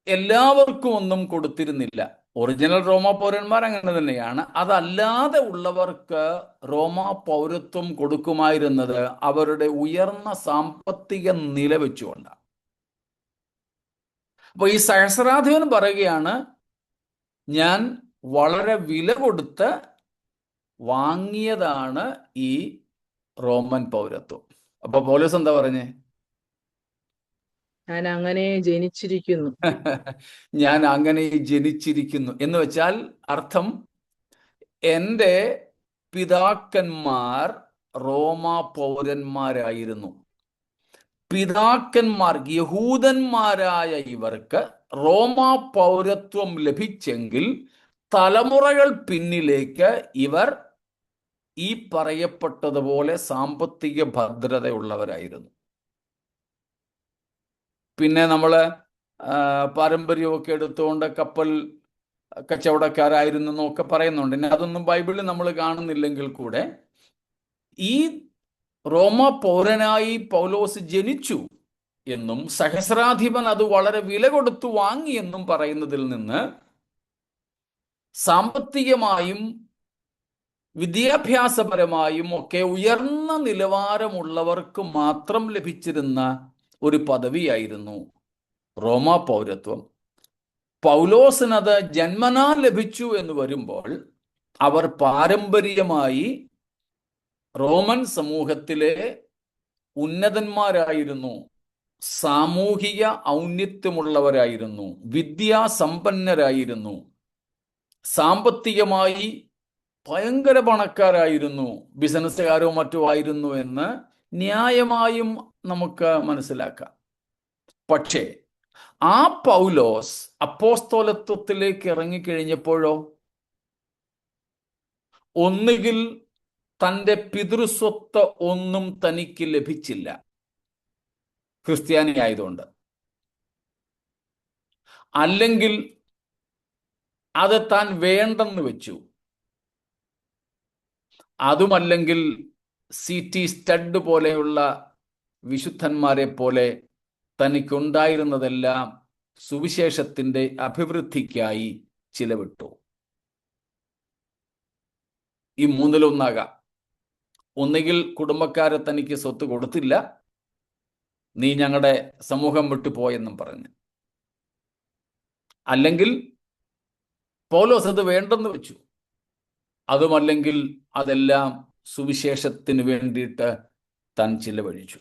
എല്ലാവർക്കും ഒന്നും കൊടുത്തിരുന്നില്ല. ഒറിജിനൽ റോമ പൗരന്മാർ അങ്ങനെ തന്നെയാണ്. അതല്ലാതെ ഉള്ളവർക്ക് റോമ പൗരത്വം കൊടുക്കുമായിരുന്നത് അവരുടെ ഉയർന്ന സാമ്പത്തിക നില വെച്ചുകൊണ്ടാണ്. അപ്പോൾ ഈ സഹസ്രാധിപൻ പറയുകയാണ്, ഞാൻ വളരെ വില കൊടുത്ത് വാങ്ങിയതാണ് ഈ റോമൻ പൗരത്വം. അപ്പൊ പൗലോസ് എന്താ പറഞ്ഞേ?
ഞാൻ അങ്ങനെ ജനിച്ചിരിക്കുന്നു.
ഞാൻ അങ്ങനെ ജനിച്ചിരിക്കുന്നു എന്ന് വെച്ചാൽ അർത്ഥം, എൻ്റെ പിതാക്കന്മാർ റോമ പൗരന്മാരായിരുന്നു. പിതാക്കന്മാർ യഹൂദന്മാരായ ഇവർക്ക് റോമ പൗരത്വം ലഭിച്ചെങ്കിൽ തലമുറകൾ പിന്നിലേക്ക് ഇവർ ഈ പറയപ്പെട്ടതുപോലെ സാമ്പത്തിക ഭദ്രതയുള്ളവരായിരുന്നു. പിന്നെ നമ്മൾ പാരമ്പര്യമൊക്കെ എടുത്തുകൊണ്ട് കപ്പൽ കച്ചവടക്കാരായിരുന്നു എന്നൊക്കെ പറയുന്നുണ്ട്. ഇനി അതൊന്നും ബൈബിളിൽ നമ്മൾ കാണുന്നില്ലെങ്കിൽ കൂടെ ഈ റോമ പൗരനായി പൗലോസ് ജനിച്ചു എന്നും സഹസ്രാധിപൻ അത് വളരെ വില കൊടുത്തു വാങ്ങി എന്നും പറയുന്നതിൽ നിന്ന് സാമ്പത്തികമായും വിദ്യാഭ്യാസപരമായും ഒക്കെ ഉയർന്ന നിലവാരമുള്ളവർക്ക് മാത്രം ലഭിച്ചിരുന്ന ഒരു പദവിയായിരുന്നു റോമാ പൗരത്വം. പൗലോസിനത് ജന്മനാ ലഭിച്ചു എന്ന് വരുമ്പോൾ അവർ പാരമ്പര്യമായി റോമൻ സമൂഹത്തിലെ ഉന്നതന്മാരായിരുന്നു, സാമൂഹിക ഔന്നത്യമുള്ളവരായിരുന്നു, വിദ്യാസമ്പന്നരായിരുന്നു, സാമ്പത്തികമായി ഭയങ്കര പണക്കാരായിരുന്നു, ബിസിനസ്സുകാരോ മറ്റോ ആയിരുന്നു എന്ന് ന്യായമായും നമുക്ക് മനസ്സിലാക്കാം. പക്ഷേ ആ പൗലോസ് അപ്പോസ്തലത്വത്തിലേക്ക് ഇറങ്ങിക്കഴിഞ്ഞപ്പോഴോ ഒന്നുകിൽ തൻ്റെ പിതൃസ്വത്ത് ഒന്നും തനിക്ക് ലഭിച്ചില്ല ക്രിസ്ത്യാനി ആയതുകൊണ്ട്, അല്ലെങ്കിൽ അത് താൻ വേണ്ടെന്ന് വെച്ചു, അതുമല്ലെങ്കിൽ CT സ്റ്റഡ് പോലെയുള്ള വിശുദ്ധന്മാരെ പോലെ തനിക്കുണ്ടായിരുന്നതെല്ലാം സുവിശേഷത്തിൻ്റെ അഭിവൃദ്ധിക്കായി ചിലവിട്ടു. ഈ മൂന്നിലൊന്നാകാം. ഒന്നുകിൽ കുടുംബക്കാരെ തനിക്ക് സ്വത്ത് കൊടുത്തില്ല, നീ ഞങ്ങളുടെ സമൂഹം വിട്ടുപോയെന്നും പറഞ്ഞ്, അല്ലെങ്കിൽ പൗലോസ് അത് വേണ്ടെന്ന് വെച്ചു, അതുമല്ലെങ്കിൽ അതെല്ലാം സുവിശേഷത്തിന് വേണ്ടിയിട്ട് താൻ ചിലവഴിച്ചു.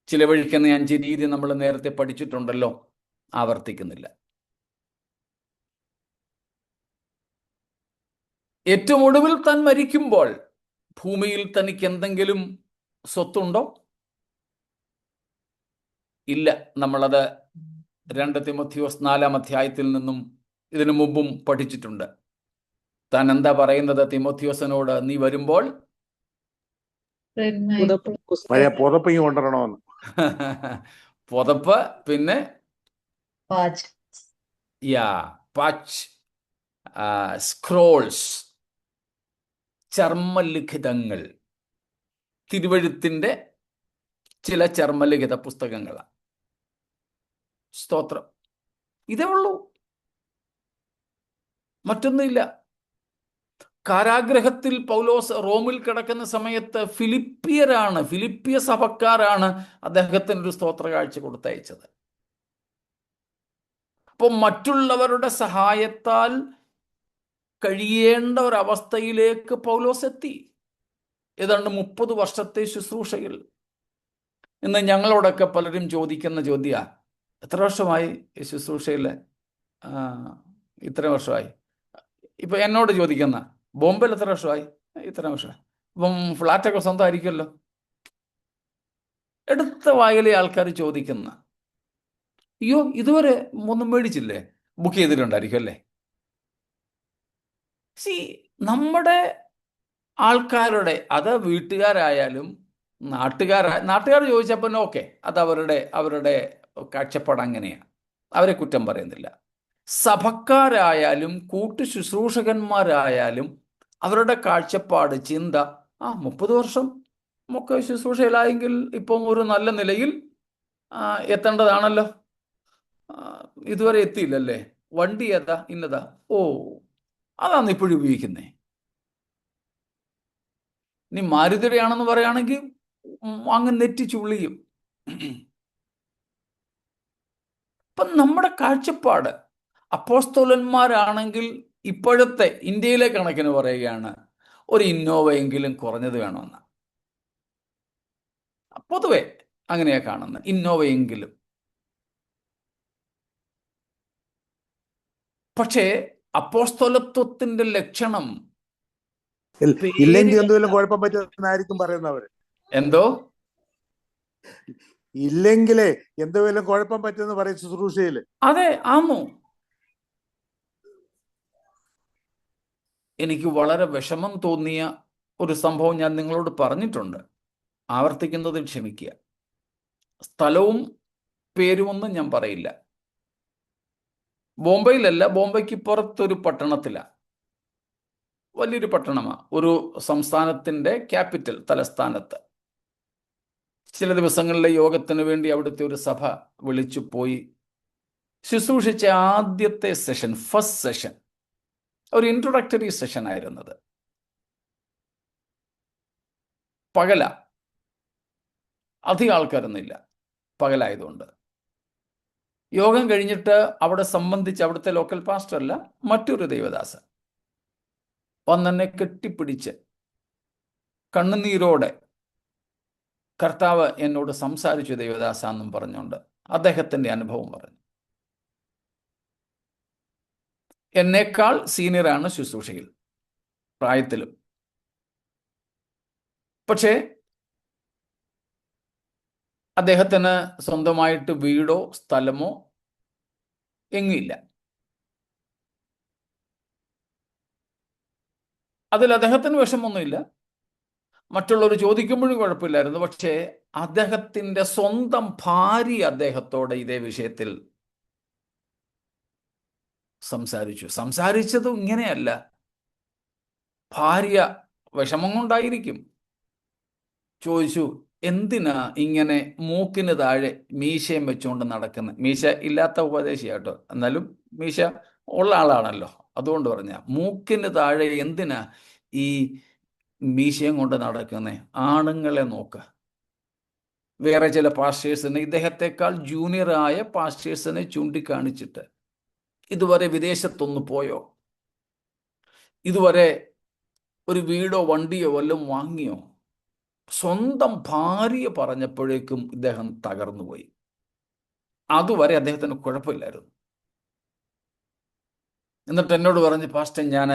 ചിലവഴിക്കുന്ന 5 രീതി നമ്മൾ നേരത്തെ പഠിച്ചിട്ടുണ്ടല്ലോ, ആവർത്തിക്കുന്നില്ല. ഏറ്റവും ഒടുവിൽ താൻ മരിക്കുമ്പോൾ ഭൂമിയിൽ തനിക്ക് എന്തെങ്കിലും സ്വത്തുണ്ടോ? ഇല്ല. നമ്മളത് 2 തിമോഥെയോസ് 4-ാം അധ്യായത്തിൽ നിന്നും ഇതിനു മുമ്പും പഠിച്ചിട്ടുണ്ട്. താൻ എന്താ പറയുന്നത് തിമോഥെയോസിനോട്? നീ വരുമ്പോൾ
Read my
പുതപ്പ്
പഴയ പുതപ്പിങ് കൊണ്ടുവരണമെന്ന്.
പുതപ്പ്, പിന്നെ
patch.
പാച്ച്, സ്ക്രോൾസ്, ചർമ്മലിഖിതങ്ങൾ, തിരുവഴുത്തിൻ്റെ ചില ചർമ്മലിഖിത പുസ്തകങ്ങളാണ്. സ്തോത്രം. ഇതേ ഉള്ളൂ, മറ്റൊന്നുമില്ല. കാരാഗ്രഹത്തിൽ പൗലോസ് റോമിൽ കിടക്കുന്ന സമയത്ത് ഫിലിപ്പിയ സഭക്കാരാണ് അദ്ദേഹത്തിന് ഒരു സ്തോത്ര കാഴ്ച കൊടുത്തയച്ചത്. അപ്പോൾ മറ്റുള്ളവരുടെ സഹായത്താൽ കഴിയേണ്ട ഒരവസ്ഥയിലേക്ക് പൗലോസ് എത്തി. ഏതാണ്ട് 30 വർഷത്തെ ശുശ്രൂഷയിൽ. ഇന്ന് ഞങ്ങളോടൊക്കെ പലരും ചോദിക്കുന്ന ചോദ്യ, എത്ര വർഷമായി ഈ ശുശ്രൂഷയിൽ? ഇത്ര വർഷമായി. ഇപ്പൊ എന്നോട് ചോദിക്കുന്ന, ബോംബെയിൽ എത്ര വർഷമായി? ഇത്ര വർഷമായി. ഇപ്പം ഫ്ലാറ്റൊക്കെ സ്വന്തമായിരിക്കുമല്ലോ. എടുത്ത വായിലെ ആൾക്കാർ ചോദിക്കുന്ന, അയ്യോ ഇതുവരെ ഒന്നും മേടിച്ചില്ലേ? ബുക്ക് ചെയ്തിട്ടുണ്ടായിരിക്കും അല്ലേ? നമ്മുടെ ആൾക്കാരുടെ, അത് വീട്ടുകാരായാലും നാട്ടുകാർ ചോദിച്ചപ്പോൾ ഓക്കെ, അത് അവരുടെ കാഴ്ചപ്പാട് അങ്ങനെയാണ്, അവരെ കുറ്റം പറയുന്നില്ല. സഭക്കാരായാലും കൂട്ടു ശുശ്രൂഷകന്മാരായാലും അവരുടെ കാഴ്ചപ്പാട്, ചിന്ത, 30 വർഷം ഒക്കെ ശുശ്രൂഷയിലായെങ്കിൽ ഇപ്പം ഒരു നല്ല നിലയിൽ എത്തേണ്ടതാണല്ലോ, ഇതുവരെ എത്തിയില്ലല്ലേ, വണ്ടി ഏതാ, ഇന്നതാ, ഓ അതാണ് ഇപ്പോഴും ഉപയോഗിക്കുന്നേ. നീ മാരുതിയുടെയാണെന്ന് പറയുകയാണെങ്കിൽ അങ്ങ് നെറ്റി ചുള്ളിയും. അപ്പം നമ്മുടെ കാഴ്ചപ്പാട്, അപ്പോസ്തലന്മാരാണെങ്കിൽ ഇപ്പോഴത്തെ ഇന്ത്യയിലെ കണക്കിന് പറയുകയാണ്, ഒരു ഇന്നോവയെങ്കിലും കുറഞ്ഞത് വേണമെന്ന്. പൊതുവെ അങ്ങനെയാ കാണുന്നത്, ഇന്നോവയെങ്കിലും. പക്ഷേ അപ്പോസ്തലത്വത്തിന്റെ ലക്ഷണം
ഇല്ലെങ്കിൽ എന്തെങ്കിലും കുഴപ്പം പറ്റുമെന്നായിരിക്കും പറയുന്നവര്.
എന്തോ
ഇല്ലെങ്കിലേ എന്തെങ്കിലും കുഴപ്പം പറ്റുമെന്ന് പറയും ശുശ്രൂഷയില്.
അതെ, ആമോ? എനിക്ക് വളരെ വിഷമം തോന്നിയ ഒരു സംഭവം ഞാൻ നിങ്ങളോട് പറഞ്ഞിട്ടുണ്ട്, ആവർത്തിക്കുന്നത് ക്ഷമിക്കുക. സ്ഥലവും പേരുമൊന്നും ഞാൻ പറയില്ല. ബോംബെയിലല്ല, ബോംബെക്ക് പുറത്തൊരു പട്ടണത്തിലാണ്, വലിയൊരു പട്ടണമാണ്, ഒരു സംസ്ഥാനത്തിൻ്റെ ക്യാപിറ്റൽ, തലസ്ഥാനത്ത്. ചില ദിവസങ്ങളിലെ യോഗത്തിന് വേണ്ടി അവിടുത്തെ ഒരു സഭ വിളിച്ചു പോയി. ശുശ്രൂഷിച്ച ആദ്യത്തെ സെഷൻ, ഫസ്റ്റ് സെഷൻ, ഒരു ഇൻട്രൊഡക്ടറി സെഷൻ ആയിരുന്നത്. പകല, അധികം ആൾക്കാരൊന്നുമില്ല, പകലായതുകൊണ്ട്. യോഗം കഴിഞ്ഞിട്ട് അവിടെ സംബന്ധിച്ച് അവിടുത്തെ ലോക്കൽ പാസ്റ്റർ അല്ല, മറ്റൊരു ദൈവദാസൻ വന്നെന്നെ കെട്ടിപ്പിടിച്ച് കണ്ണുനീരോടെ കർത്താവ് എന്നോട് സംസാരിച്ചു ദൈവദാസ എന്നും പറഞ്ഞുകൊണ്ട് അദ്ദേഹത്തിന്റെ അനുഭവം പറഞ്ഞു. എന്നേക്കാൾ സീനിയറാണ് ശുശ്രൂഷയിൽ, പ്രായത്തിലും. പക്ഷേ അദ്ദേഹത്തിന് സ്വന്തമായിട്ട് വീടോ സ്ഥലമോ എങ്ങില്ല. അതിൽ അദ്ദേഹത്തിന് വിഷമൊന്നുമില്ല, മറ്റുള്ളവർ ചോദിക്കുമ്പോഴും കുഴപ്പമില്ലായിരുന്നു. പക്ഷേ അദ്ദേഹത്തിൻ്റെ സ്വന്തം ഭാര്യ അദ്ദേഹത്തോട് ഇതേ വിഷയത്തിൽ സംസാരിച്ചത് ഇങ്ങനെയല്ല. ഭാര്യ വിഷമം കൊണ്ടായിരിക്കും ചോദിച്ചു, എന്തിനാ ഇങ്ങനെ മൂക്കിന് താഴെ മീശയും വെച്ചുകൊണ്ട് നടക്കുന്നത്? മീശ ഇല്ലാത്ത ഉപദേശിയാട്ടോ, എന്നാലും മീശ ഉള്ള ആളാണല്ലോ, അതുകൊണ്ട് പറഞ്ഞ മൂക്കിന് താഴെ എന്തിനാ ഈ മീശയും കൊണ്ട് നടക്കുന്നേ? ആണുങ്ങളെ നോക്ക. വേറെ ചില പാസ്റ്റേഴ്സിനെ, ഇദ്ദേഹത്തെക്കാൾ ജൂനിയറായ പാസ്റ്റേഴ്സിനെ ചൂണ്ടിക്കാണിച്ചിട്ട്, ഇതുവരെ വിദേശത്തൊന്ന് പോയോ? ഇതുവരെ ഒരു വീടോ വണ്ടിയോ വല്ലതും വാങ്ങിയോ? സ്വന്തം ഭാര്യ പറഞ്ഞപ്പോഴേക്കും ഇദ്ദേഹം തകർന്നുപോയി. അതുവരെ അദ്ദേഹത്തിന് കുഴപ്പമില്ലായിരുന്നു. എന്നിട്ട് എന്നോട് പറഞ്ഞ്, പാസ്റ്റർ, ഞാൻ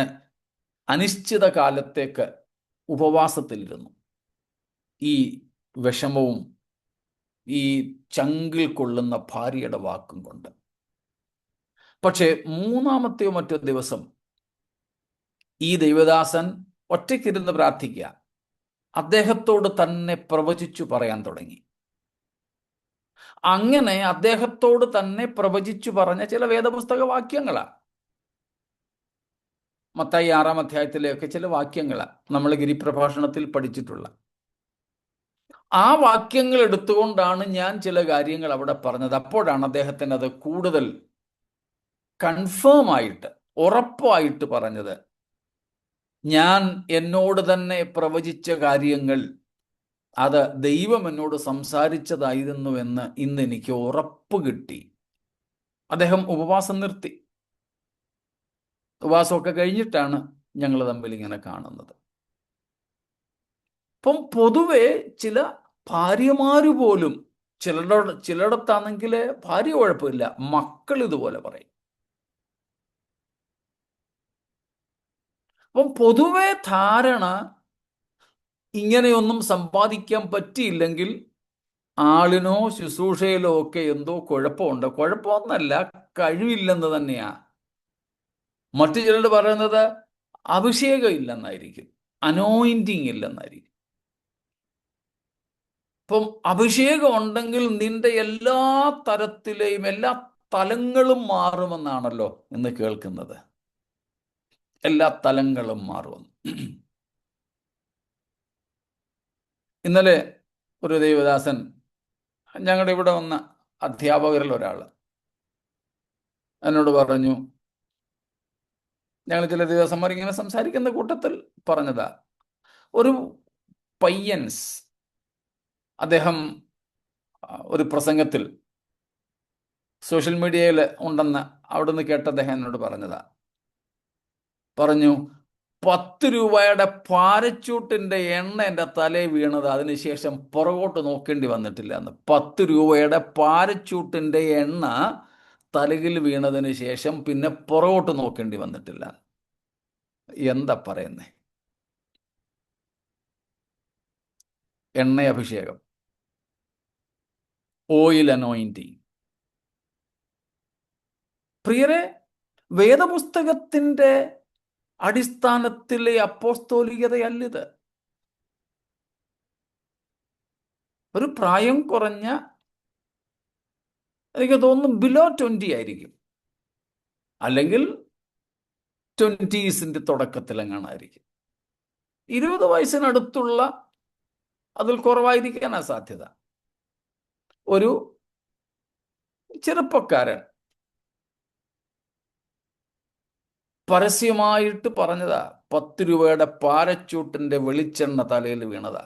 അനിശ്ചിത കാലത്തേക്ക് ഉപവാസത്തിലിരുന്നു, ഈ വിഷമവും ഈ ചങ്കിൽ കൊള്ളുന്ന ഭാര്യയുടെ വാക്കും കൊണ്ട്. പക്ഷേ മൂന്നാമത്തെയോ മറ്റോ ദിവസം ഈ ദൈവദാസൻ ഒറ്റയ്ക്കിരുന്ന് പ്രാർത്ഥിക്കുക, അദ്ദേഹത്തോട് തന്നെ പ്രവചിച്ചു പറയാൻ തുടങ്ങി. അങ്ങനെ അദ്ദേഹത്തോട് തന്നെ പ്രവചിച്ചു പറഞ്ഞ ചില വേദപുസ്തക വാക്യങ്ങളാണ്. മത്തായി 6-ാം അധ്യായത്തിലെയൊക്കെ ചില വാക്യങ്ങളാണ് നമ്മൾ ഗിരിപ്രഭാഷണത്തിൽ പഠിച്ചിട്ടുള്ള. ആ വാക്യങ്ങൾ എടുത്തുകൊണ്ടാണ് ഞാൻ ചില കാര്യങ്ങൾ അവിടെ പറഞ്ഞത്. അപ്പോഴാണ് അദ്ദേഹത്തിന് അത് കൂടുതൽ കൺഫേം ആയിട്ട്, ഉറപ്പായിട്ട് പറഞ്ഞത്. ഞാൻ എന്നോട് തന്നെ പ്രവചിച്ച കാര്യങ്ങൾ അത് ദൈവം എന്നോട് സംസാരിച്ചതായിരുന്നുവെന്ന് ഇന്ന് എനിക്ക് ഉറപ്പ് കിട്ടി. അദ്ദേഹം ഉപവാസം നിർത്തി. ഉപവാസമൊക്കെ കഴിഞ്ഞിട്ടാണ് ഞങ്ങൾ തമ്മിൽ ഇങ്ങനെ കാണുന്നത്. അപ്പം പൊതുവെ ചില ഭാര്യമാര് പോലും, ചിലയിടത്താണെങ്കിൽ ഭാര്യ കുഴപ്പമില്ല, മക്കൾ ഇതുപോലെ പറയും. അപ്പം പൊതുവെ ധാരണ, ഇങ്ങനെയൊന്നും സമ്പാദിക്കാൻ പറ്റിയില്ലെങ്കിൽ ആളിനോ ശുശ്രൂഷയിലോ ഒക്കെ എന്തോ കുഴപ്പമുണ്ട്. കുഴപ്പമൊന്നല്ല, കഴിവില്ലെന്ന് തന്നെയാ. മറ്റു ചിലർ പറയുന്നത് അഭിഷേകം ഇല്ലെന്നായിരിക്കും, അനോയിന്റിങ് ഇല്ലെന്നായിരിക്കും. അപ്പം അഭിഷേകം ഉണ്ടെങ്കിൽ നിന്റെ എല്ലാ തരത്തിലെയും എല്ലാ തലങ്ങളും മാറുമെന്നാണല്ലോ ഇന്ന് കേൾക്കുന്നത്. എല്ലാ തലങ്ങളും മാറുമെന്ന്. ഇന്നലെ ഒരു ദൈവദാസൻ, ഞങ്ങളുടെ ഇവിടെ വന്ന അധ്യാപകരിൽ ഒരാൾ, എന്നോട് പറഞ്ഞു, ഞങ്ങൾ ചില ദിവസന്മാർ ഇങ്ങനെ സംസാരിക്കുന്ന കൂട്ടത്തിൽ പറഞ്ഞതാ, ഒരു പയ്യൻസ് അദ്ദേഹം ഒരു പ്രസംഗത്തിൽ സോഷ്യൽ മീഡിയയിൽ ഉണ്ടെന്ന് അവിടുന്ന് കേട്ട അദ്ദേഹം എന്നോട് പറഞ്ഞതാ. പറഞ്ഞു, 10 രൂപയുടെ പാരച്യൂട്ടിന്റെ എണ്ണ എൻ്റെ തലയിൽ വീണത്, അതിനുശേഷം പുറകോട്ട് നോക്കേണ്ടി വന്നിട്ടില്ല എന്ന്. 10 രൂപയുടെ പാരച്യൂട്ടിന്റെ എണ്ണ തലയിൽ വീണതിന് ശേഷം പിന്നെ പുറകോട്ട് നോക്കേണ്ടി വന്നിട്ടില്ല. എന്താ പറയുന്നേ? എണ്ണ അഭിഷേകം, ഓയിൽ അനോയിന്റിങ്. പ്രിയരെ, വേദപുസ്തകത്തിന്റെ അടിസ്ഥാനത്തിലെ അപ്പോസ്തോലികതയല്ലിത്. ഒരു പ്രായം കുറഞ്ഞ, എനിക്ക് തോന്നുന്നു ബിലോ 20 ആയിരിക്കും, അല്ലെങ്കിൽ 20s തുടക്കത്തിലെങ്ങാണായിരിക്കും. 20 വയസ്സിനടുത്തുള്ള, അതിൽ കുറവായിരിക്കാനാ സാധ്യത. ഒരു ചെറുപ്പക്കാരൻ പരസ്യമായിട്ട് പറഞ്ഞതാ, 10 രൂപയുടെ പാരച്യൂട്ടിന്റെ വെളിച്ചെണ്ണ തലയിൽ വീണതാ,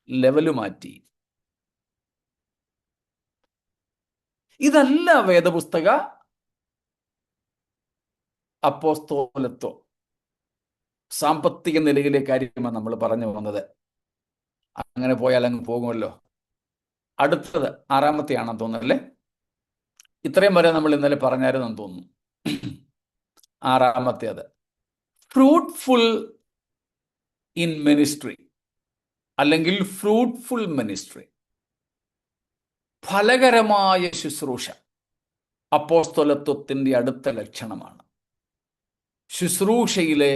ലെവല് മാറ്റി. ഇതല്ല വേദപുസ്തക അപ്പോസ്തോലത്വം. സാമ്പത്തിക നിലയിലെ കാര്യമാണ് നമ്മൾ പറഞ്ഞു വന്നത്. അങ്ങനെ പോയാൽ അങ്ങ് പോകുമല്ലോ. അടുത്തത് 6-ാമത്തെയാണെന്ന് തോന്നുന്നല്ലേ? ഇത്രയും വരെ നമ്മൾ ഇന്നലെ പറഞ്ഞായിരുന്നെന്ന് തോന്നുന്നു. 6-ാമത്തേത് ഫ്രൂട്ട്ഫുൾ ഇൻ മിനിസ്ട്രി, അല്ലെങ്കിൽ ഫ്രൂട്ട്ഫുൾ മിനിസ്ട്രി, ഫലകരമായ ശുശ്രൂഷ അപ്പോസ്തലത്വത്തിന്റെ അടുത്ത ലക്ഷണമാണ്. ശുശ്രൂഷയിലെ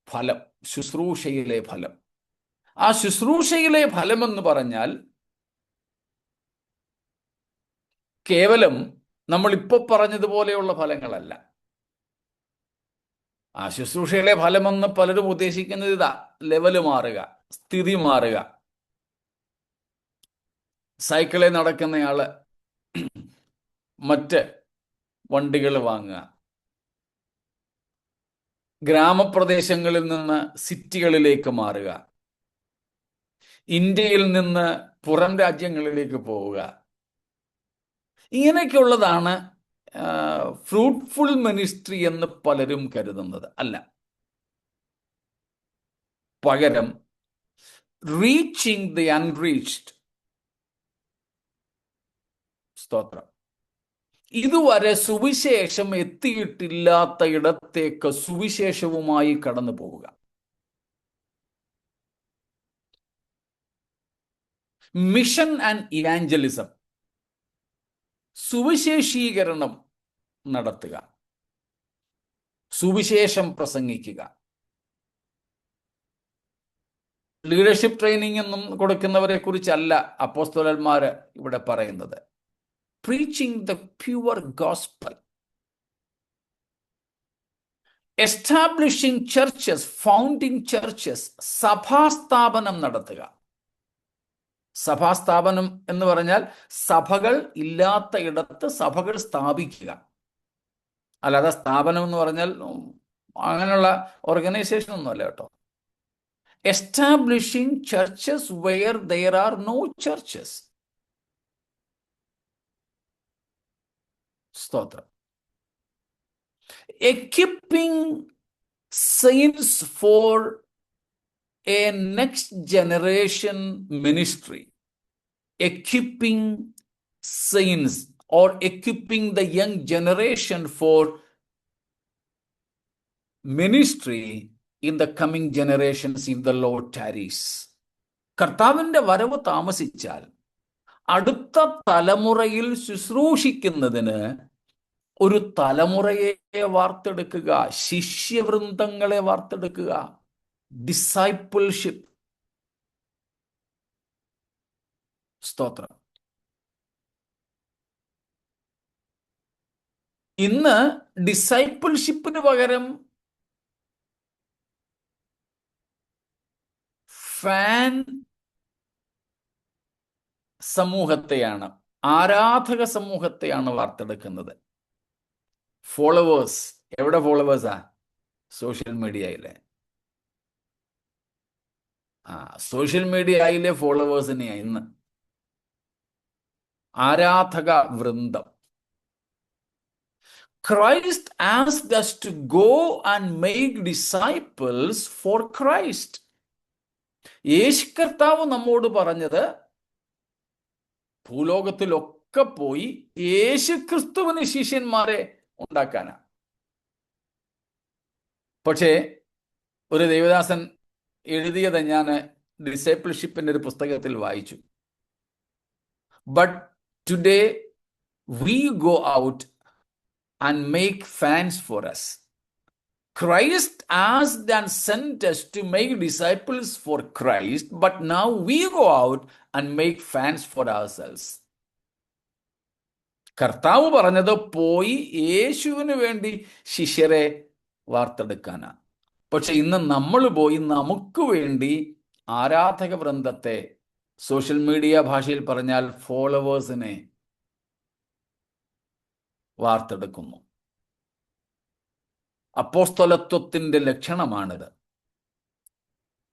ഫലം, ശുശ്രൂഷയിലെ ഫലം. ആ ശുശ്രൂഷയിലെ ഫലമെന്ന് പറഞ്ഞാൽ കേവലം നമ്മളിപ്പോൾ പറഞ്ഞതുപോലെയുള്ള ഫലങ്ങളല്ല. ആ ശുശ്രൂഷയിലെ ഫലമെന്ന് പലരും ഉദ്ദേശിക്കുന്നത് ഇതാ: ലെവല് മാറുക, സ്ഥിതി മാറുക. സൈക്കിളിൽ നടക്കുന്നയാള് മറ്റ് വണ്ടികൾ വാങ്ങുക, ഗ്രാമപ്രദേശങ്ങളിൽ നിന്ന് സിറ്റികളിലേക്ക് മാറുക, ഇന്ത്യയിൽ നിന്ന് പുറം രാജ്യങ്ങളിലേക്ക് പോവുക. ഇങ്ങനെയൊക്കെയുള്ളതാണ് ഫ്രൂട്ട്ഫുൾ മിനിസ്ട്രി എന്ന് പലരും കരുതുന്നത്. അല്ല, പകരം റീച്ചിങ് ദി അൺറീച്ച്ഡ്. സ്തോത്രം. ഇതുവരെ സുവിശേഷം എത്തിയിട്ടില്ലാത്ത ഇടത്തേക്ക് സുവിശേഷവുമായി കടന്നു പോവുക. മിഷൻ ആൻഡ് ഇവാഞ്ചലിസം, സുവിശേഷീകരണം നടത്തുക, സുവിശേഷം പ്രസംഗിക്കുക. ലീഡർഷിപ്പ് ട്രെയിനിങ് ഒന്നും കൊടുക്കുന്നവരെ കുറിച്ചല്ല അപ്പോസ്തലന്മാര് ഇവിടെ പറയുന്നത്. preaching the pure gospel, establishing churches, founding churches, സഭാസ്ഥാപനം നടത്തുക. സഭാസ്ഥാപനം എന്ന് പറഞ്ഞാൽ സഭകൾ ഇല്ലാത്ത ഇടത്ത് സഭകൾ സ്ഥാപിക്കുക. അല്ലാതെ സ്ഥാപനം എന്ന് പറഞ്ഞാൽ അങ്ങനെയുള്ള ഓർഗനൈസേഷൻ ഒന്നുമല്ല കേട്ടോ. Establishing churches where there are no churches. സ്തോത്രം. equipping saints for a next generation ministry. Equipping saints or equipping the young generation for ministry in the coming generations if the Lord tarries. കർത്താവിന്റെ വരവ് താമസിച്ചാൽ അടുത്ത തലമുറയിൽ ശുശ്രൂഷിക്കുന്നതിന് ഒരു തലമുറയെ വാർത്തെടുക്കുക, ശിഷ്യവൃന്ദങ്ങളെ വാർത്തെടുക്കുക. Discipleship. സ്തോത്രം. ഇന്ന് ഡിസൈപ്പിൾഷിപ്പിന് പകരം ഫാൻ സമൂഹത്തെയാണ്, ആരാധക സമൂഹത്തെയാണ് വാർത്തെടുക്കുന്നത്. ഫോളോവേഴ്സ്. എവിടെ ഫോളോവേഴ്സാ? സോഷ്യൽ മീഡിയയിലെ. സോഷ്യൽ മീഡിയയിലെ ഫോളോവേഴ്സിനെയാണ് ഇന്ന് ആരാധക വൃന്ദം. Christ asked us to go and make disciples for Christ. യേശു കർത്താവ് നമ്മോട് പറഞ്ഞത് ഭൂലോകത്തിലൊക്കെ പോയി യേശു ക്രിസ്തുവിന് ശിഷ്യന്മാരെ ഉണ്ടാക്കാനാ. പക്ഷേ ഒരു ദേവദാസൻ എഴുതിയത് ഞാൻ ഡിസൈപ്പിൾഷിപ്പിന്റെ ഒരു പുസ്തകത്തിൽ വായിച്ചു. But today we go out and make fans for us. Christ asked and sent us to make disciples for Christ, but now we go out and make fans for ourselves. കർത്താവ് പറഞ്ഞത് പോയി യേശുവിന് വേണ്ടി ശിഷ്യരെ വാർത്തെടുക്കാനാ. പക്ഷെ ഇന്ന് നമ്മൾ പോയി നമുക്ക് വേണ്ടി ആരാധക വൃന്ദത്തെ, സോഷ്യൽ മീഡിയ ഭാഷയിൽ പറഞ്ഞാൽ ഫോളോവേഴ്സിനെ വാർത്തെടുക്കുന്നു. അപ്പോസ്തലത്വത്തിന്റെ ലക്ഷണമാണിത്.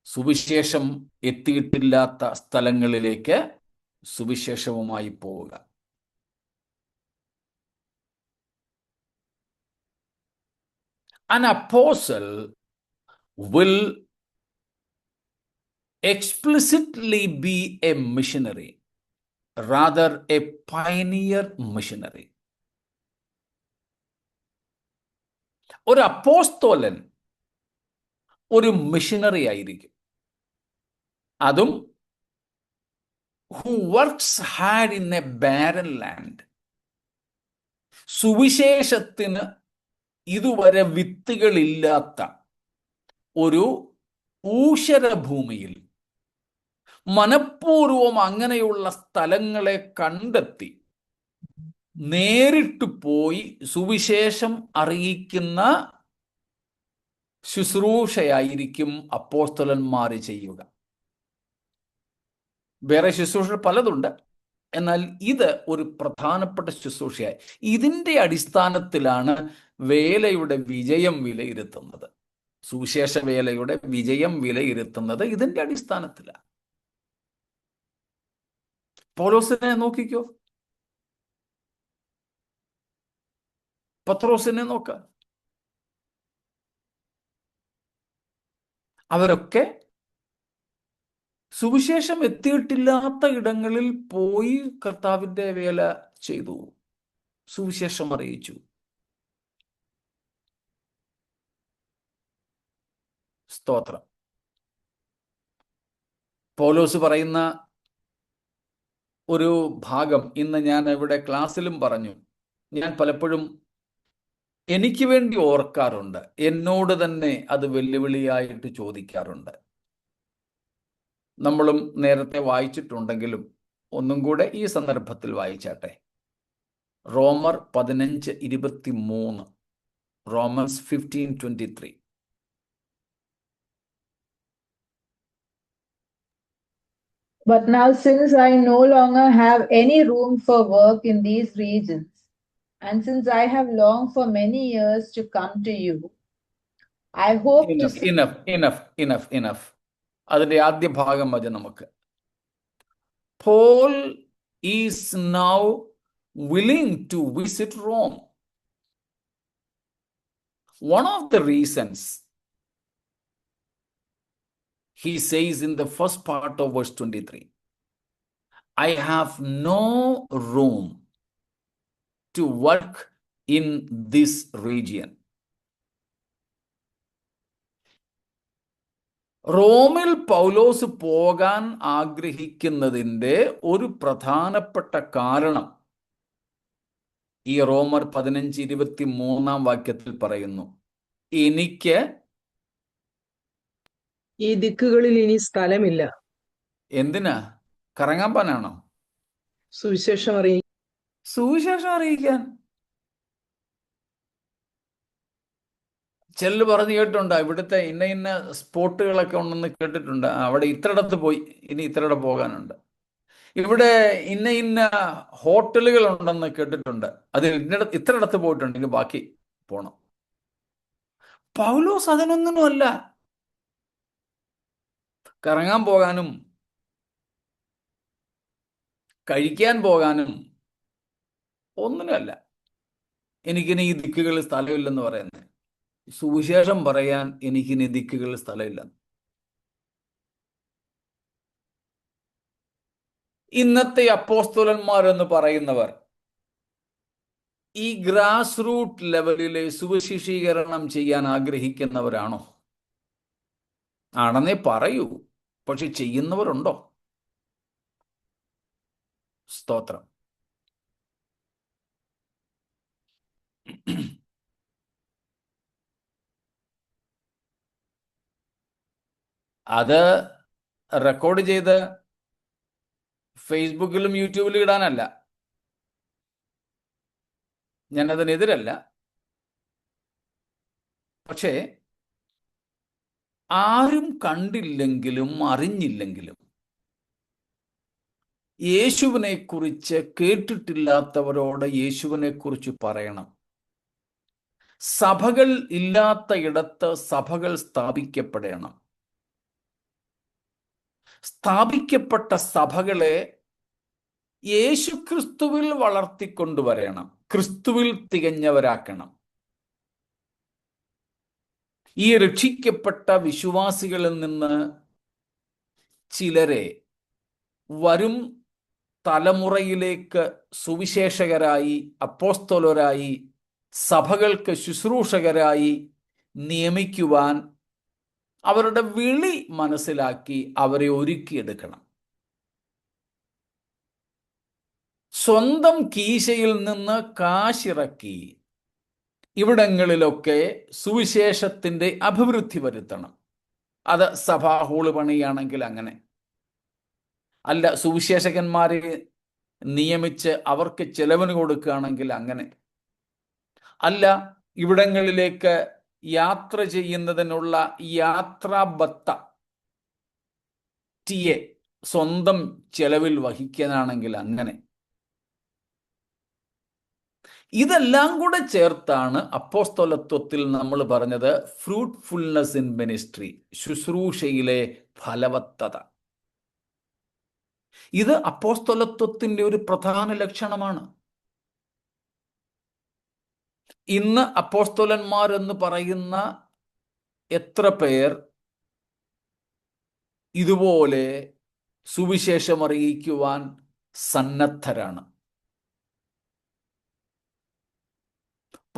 സുവിശേഷം എത്തിയിട്ടില്ലാത്ത സ്ഥലങ്ങളിലേക്ക് സുവിശേഷവുമായി പോവുക. An apostle will explicitly be a missionary, rather a pioneer missionary. ഒരു അപ്പോസ്തോലൻ ഒരു മിഷനറി ആയിരിക്കും. അതും who works hard in a barren land. സുവിശേഷത്തിന് ഇതുവരെ വിത്തുകളില്ലാത്ത ഒരു ഊഷരഭൂമിയിൽ മനഃപൂർവം അങ്ങനെയുള്ള സ്ഥലങ്ങളെ കണ്ടെത്തി നേരിട്ട് പോയി സുവിശേഷം അറിയിക്കുന്ന ശുശ്രൂഷയായിരിക്കും അപ്പോസ്തലന്മാർ ചെയ്യുക. വേറെ ശുശ്രൂഷ പലതുണ്ട്, എന്നാൽ ഇത് ഒരു പ്രധാനപ്പെട്ട ശുശ്രൂഷയായി. ഇതിൻ്റെ അടിസ്ഥാനത്തിലാണ് വേലയുടെ വിജയം വിലയിരുത്തുന്നത്. സുവിശേഷ വേലയുടെ വിജയം വിലയിരുത്തുന്നത് ഇതിൻ്റെ അടിസ്ഥാനത്തിലാണ്. പൗലോസിനെ നോക്കിക്കോ, പത്രോസിനെ നോക്ക. അവരൊക്കെ സുവിശേഷം എത്തിയിട്ടില്ലാത്ത ഇടങ്ങളിൽ പോയി കർത്താവിൻ്റെ വേല ചെയ്തു, സുവിശേഷം അറിയിച്ചു. സ്തോത്രം. പൗലോസ് പറയുന്ന ഒരു ഭാഗം ഇന്ന് ഞാൻ ഇവിടെ ക്ലാസ്സിലും പറഞ്ഞു. ഞാൻ പലപ്പോഴും എനിക്ക് വേണ്ടി ഓർക്കാറുണ്ട്, എന്നോട് തന്നെ അത് വെല്ലുവിളിയായിട്ട് ചോദിക്കാറുണ്ട്. നമ്മളും നേരത്തെ വായിച്ചിട്ടുണ്ടെങ്കിലും ഒന്നും കൂടെ ഈ സന്ദർഭത്തിൽ വായിച്ചാട്ടെ. റോമർ 15:23, romance 15:23.
But now, since I no longer have any room for work in these regions, and since I have longed for many years to come to you, I hope to see.
Enough. അതിൻ്റെ ആദ്യ ഭാഗം മതി നമുക്ക്. Paul is now willing to visit Rome. One of the reasons he says in the first part of verse 23, I have no room to work in this region. റോമിൽ പൗലോസ് പോകാൻ ആഗ്രഹിക്കുന്നതിൻ്റെ ഒരു പ്രധാനപ്പെട്ട കാരണം ഈ റോമർ 15:23 പറയുന്നു, എനിക്ക്
ഈ ദിക്കുകളിൽ ഇനി സ്ഥലമില്ല.
എന്തിനാ? കറങ്ങാൻ പോനാണോ?
സുവിശേഷം
അറിയിക്കാൻ. ചെല്ലു പറഞ്ഞു കേട്ടിട്ടുണ്ട്, ഇവിടുത്തെ ഇന്ന സ്പോട്ടുകളൊക്കെ ഉണ്ടെന്ന് കേട്ടിട്ടുണ്ട്. അവിടെ ഇത്രയിടത്ത് പോയി, ഇനി ഇത്രയിട പോകാനുണ്ട്. ഇവിടെ ഇന്ന ഹോട്ടലുകൾ ഉണ്ടെന്ന് കേട്ടിട്ടുണ്ട്, അതിൽ ഇത്രയിടത്ത് പോയിട്ടുണ്ട്, ഇനി ബാക്കി പോണം. പൗലോസ് അതിനൊന്നുമല്ല. കറങ്ങാൻ പോകാനും കഴിക്കാൻ പോകാനും ഒന്നിനുമല്ല. എനിക്കിനി ഈ ദിക്കുകളിൽ സ്ഥലമില്ലെന്ന് പറയുന്നത്. സുവിശേഷം പറയാൻ എനിക്കിനി ദിക്കുകളിൽ സ്ഥലമില്ല. ഇന്നത്തെ അപ്പോസ്തലന്മാരെന്ന് പറയുന്നവർ ഈ ഗ്രാസ് റൂട്ട് ലെവലിലെ സുവിശേഷീകരണം ചെയ്യാൻ ആഗ്രഹിക്കുന്നവരാണോ? ആണെന്നേ പറയൂ, പക്ഷെ ചെയ്യുന്നവരുണ്ടോ? സ്തോത്രം. അത് റെക്കോർഡ് ചെയ്ത് ഫേസ്ബുക്കിലും യൂട്യൂബിലും ഇടാനല്ല, ഞാനതിനെതിരല്ല. പക്ഷേ ആരും കണ്ടില്ലെങ്കിലും അറിഞ്ഞില്ലെങ്കിലും യേശുവിനെ കുറിച്ച് കേട്ടിട്ടില്ലാത്തവരോട് യേശുവിനെ കുറിച്ച് പറയണം. സഭകൾ ഇല്ലാത്ത ഇടത്ത് സഭകൾ സ്ഥാപിക്കപ്പെടണം. സ്ഥാപിക്കപ്പെട്ട സഭകളെ യേശു ക്രിസ്തുവിൽ വളർത്തിക്കൊണ്ടുവരണം, ക്രിസ്തുവിൽ തികഞ്ഞവരാക്കണം. ഈ രക്ഷിക്കപ്പെട്ട വിശ്വാസികളിൽ നിന്ന് ചിലരെ വരും തലമുറയിലേക്ക് സുവിശേഷകരായി, അപ്പോസ്തലരായി, സഭകൾക്ക് ശുശ്രൂഷകരായി നിയമിക്കുവാൻ അവരുടെ വിളി മനസ്സിലാക്കി അവരെ ഒരുക്കിയെടുക്കണം. സ്വന്തം കീശയിൽ നിന്ന് കാശിറക്കി ഇവിടങ്ങളിലൊക്കെ സുവിശേഷത്തിൻ്റെ അഭിവൃദ്ധി വരുത്തണം. അത് സഭാ ഹോള് പണിയാണെങ്കിൽ അങ്ങനെ, അല്ല സുവിശേഷകന്മാരെ നിയമിച്ച് അവർക്ക് ചെലവിന് കൊടുക്കുകയാണെങ്കിൽ അങ്ങനെ, അല്ല ഇവിടങ്ങളിലേക്ക് യാത്ര ചെയ്യുന്നതിനുള്ള യാത്രാബത്ത ടിയെ സ്വന്തം ചെലവിൽ വഹിക്കാനാണെങ്കിൽ അങ്ങനെ. ഇതെല്ലാം കൂടെ ചേർത്താണ് അപ്പോസ്തലത്വത്തിൽ നമ്മൾ പറഞ്ഞത് ഫ്രൂട്ട്ഫുൾനെസ് ഇൻ മിനിസ്ട്രി, ശുശ്രൂഷയിലെ ഫലവത്തത. ഇത് അപ്പോസ്തലത്വത്തിന്റെ ഒരു പ്രധാന ലക്ഷണമാണ്. ഇന്ന് അപ്പോസ്തലന്മാരെന്ന് പറയുന്ന എത്ര പേർ ഇതുപോലെ സുവിശേഷം അറിയിക്കുവാൻ സന്നദ്ധരാണ്?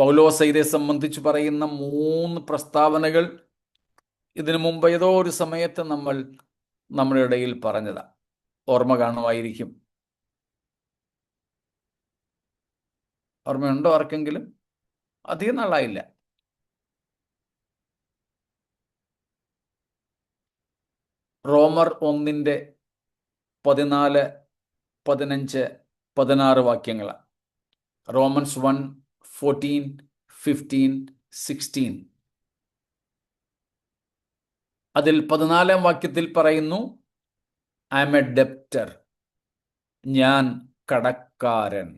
പൗലോസ് ഇതേ സംബന്ധിച്ച് പറയുന്ന 3 പ്രസ്താവനകൾ ഇതിനു മുമ്പ് ഏതോ ഒരു സമയത്ത് നമ്മൾ നമ്മുടെ ഇടയിൽ പറഞ്ഞതാ, ഓർമ്മ കാണുമായിരിക്കും. ഓർമ്മയുണ്ടോ ആർക്കെങ്കിലും? അധികം നാളായില്ല. റോമർ 1 14, 15, 16 വാക്യങ്ങളാണ്. റോമൻസ് 1, 14, 15, 16. അതിൽ 14-ാം വാക്യത്തിൽ പറയുന്നു, ഐ എം എ ഡെപ്റ്റർ, ഞാൻ കടക്കാരൻ.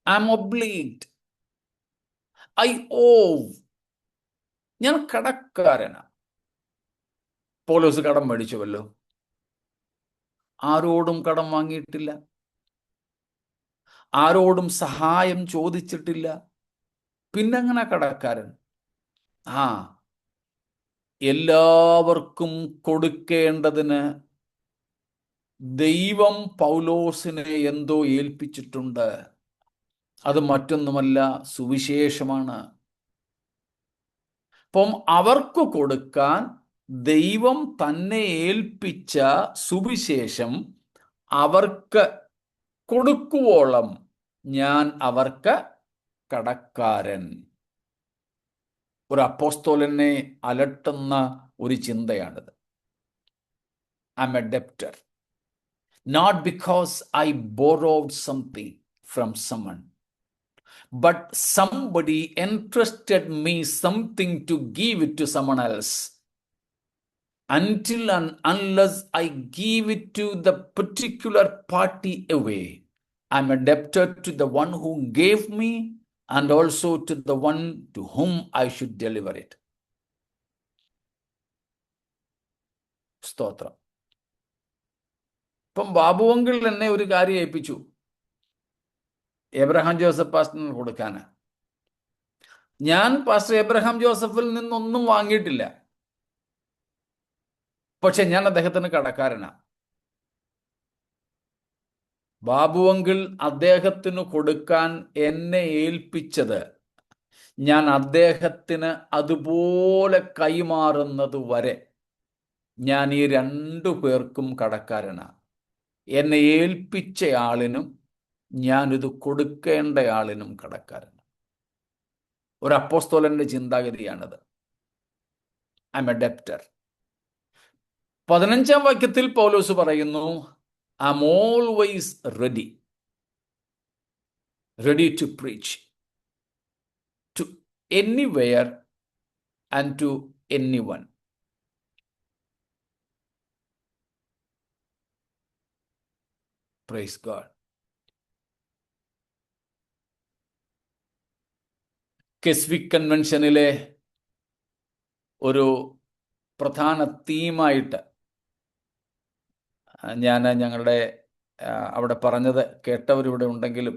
ഐ എം ഒബ്ലീഗ്ഡ്, ഐ ഓവ്, ഞാൻ കടക്കാരനാ. പൗലോസ് കടം മേടിച്ചുവല്ലോ, ആരോടും കടം വാങ്ങിയിട്ടില്ല, ആരോടും സഹായം ചോദിച്ചിട്ടില്ല, പിന്നെങ്ങനെ കടക്കാരൻ? എല്ലാവർക്കും കൊടുക്കേണ്ടതിന് ദൈവം പൗലോസിനെ എന്തോ ഏൽപ്പിച്ചിട്ടുണ്ട്. അത് മറ്റൊന്നുമല്ല, സുവിശേഷമാണ്. അപ്പം അവർക്ക് കൊടുക്കാൻ ദൈവം തന്നെ ഏൽപ്പിച്ച സുവിശേഷം അവർക്ക് കൊടുക്കുവോളം ഞാൻ അവർക്ക് കടക്കാരൻ. ഒരു അപ്പോസ്തലനെ അലട്ടുന്ന ഒരു ചിന്തയാണിത്. I'm a debtor, not because I borrowed something from someone, but somebody entrusted me something to give it to someone else. Until and unless I give it to the particular party away, I'm a debtor to the one who gave me and also to the one to whom I should deliver it. സ്തോത്രം. ഇപ്പം ബാബുവെങ്കിൽ എന്നെ ഒരു കാര്യം ഏൽപ്പിച്ചു, Abraham Joseph പാസ്റ്ററിന് കൊടുക്കാന്. ഞാൻ pastor Abraham ജോസഫിൽ നിന്നൊന്നും വാങ്ങിയിട്ടില്ല, പക്ഷെ ഞാൻ അദ്ദേഹത്തിന് കടക്കാരനാ. ബാബുവെങ്കിൽ അദ്ദേഹത്തിന് കൊടുക്കാൻ എന്നെ ഏൽപ്പിച്ചത് ഞാൻ അദ്ദേഹത്തിന് അതുപോലെ കൈമാറുന്നത് വരെ ഞാൻ ഈ 2 പേർക്കും കടക്കാരനാ. എന്നെ ഏൽപ്പിച്ചയാളിനും ഞാനിത് കൊടുക്കേണ്ടയാളിനും കടക്കാരനാണ്. ഒരു അപ്പോസ്തലന്റെ ചിന്താഗതിയാണിത്. I'm a debtor. 15-ാം വാക്യത്തിൽ പൗലോസ് പറയുന്നു, I'm always ready, ready to preach to anywhere and to anyone. Praise God. കെസ്വിക് കൺവെൻഷനിലെ ഒരു പ്രധാന തീമായിട്ട് ഞാൻ ഞങ്ങളുടെ അവിടെ പറഞ്ഞത് കേട്ടവരിവിടെ ഉണ്ടെങ്കിലും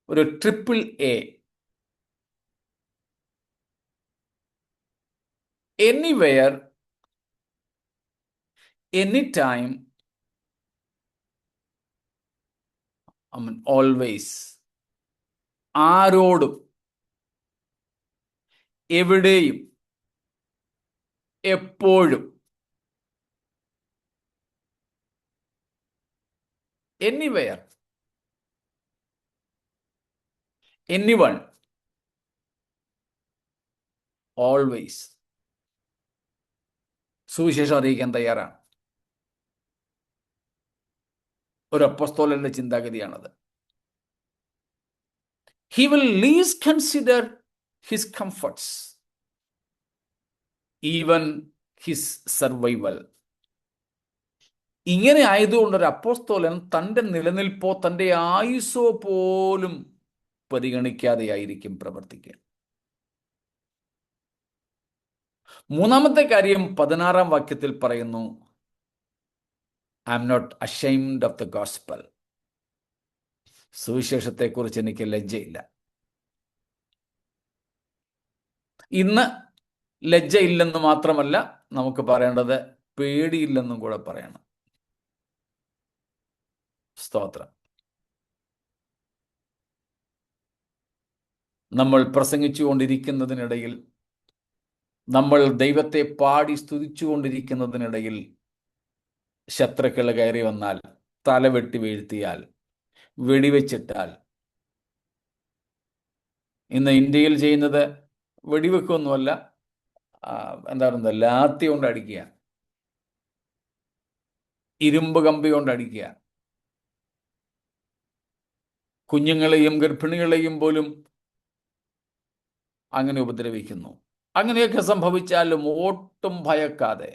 ഒരു triple A, anywhere, any time, always, ആരോടും എവിടെയും എപ്പോഴും, എനിവെയർ, എനിവൺ, ഓൾവേസ് സുവിശേഷം അറിയിക്കാൻ തയ്യാറാണ്. ഒരു അപ്പോസ്തലന്റെ ചിന്താഗതിയാണത്. He will least consider his comforts, even his survival. ഇങ്ങനെ ആയതുകൊണ്ട് ഒരു അപ്പോസ്തലൻ തൻ്റെ നിലനിൽപ്പോ തൻ്റെ ആയുസ്സോ പോലും പരിഗണിക്കാതെയായിരിക്കും പ്രവർത്തിക്കുക. മൂന്നാമത്തെ കാര്യം 16-ാം വാക്യത്തിൽ പറയുന്നു, I am not ashamed of the gospel. സുവിശേഷത്തെക്കുറിച്ച് എനിക്ക് ലജ്ജയില്ല. ഇന്ന് ലജ്ജയില്ലെന്ന് മാത്രമല്ല, നമുക്ക് പറയേണ്ടത് പേടിയില്ലെന്നും കൂടെ പറയണം. സ്തോത്രം. നമ്മൾ പ്രസംഗിച്ചുകൊണ്ടിരിക്കുന്നതിനിടയിൽ, നമ്മൾ ദൈവത്തെ പാടി സ്തുതിച്ചുകൊണ്ടിരിക്കുന്നതിനിടയിൽ ശത്രുക്കൾ കയറി വന്നാൽ, തലവെട്ടി വീഴ്ത്തിയാൽ, വെടിവെച്ചിട്ടാൽ, ഇന്ന് ഇന്ത്യയിൽ ചെയ്യുന്നത് വെടിവെക്കൊന്നുമല്ല, എന്താ പറയുന്നത്, ലാത്തി കൊണ്ട് അടിക്കുക, ഇരുമ്പ് കമ്പി കൊണ്ട് അടിക്കുക, കുഞ്ഞുങ്ങളെയും ഗർഭിണികളെയും പോലും അങ്ങനെ ഉപദ്രവിക്കുന്നു. അങ്ങനെയൊക്കെ സംഭവിച്ചാലും ഒട്ടും ഭയക്കാതെ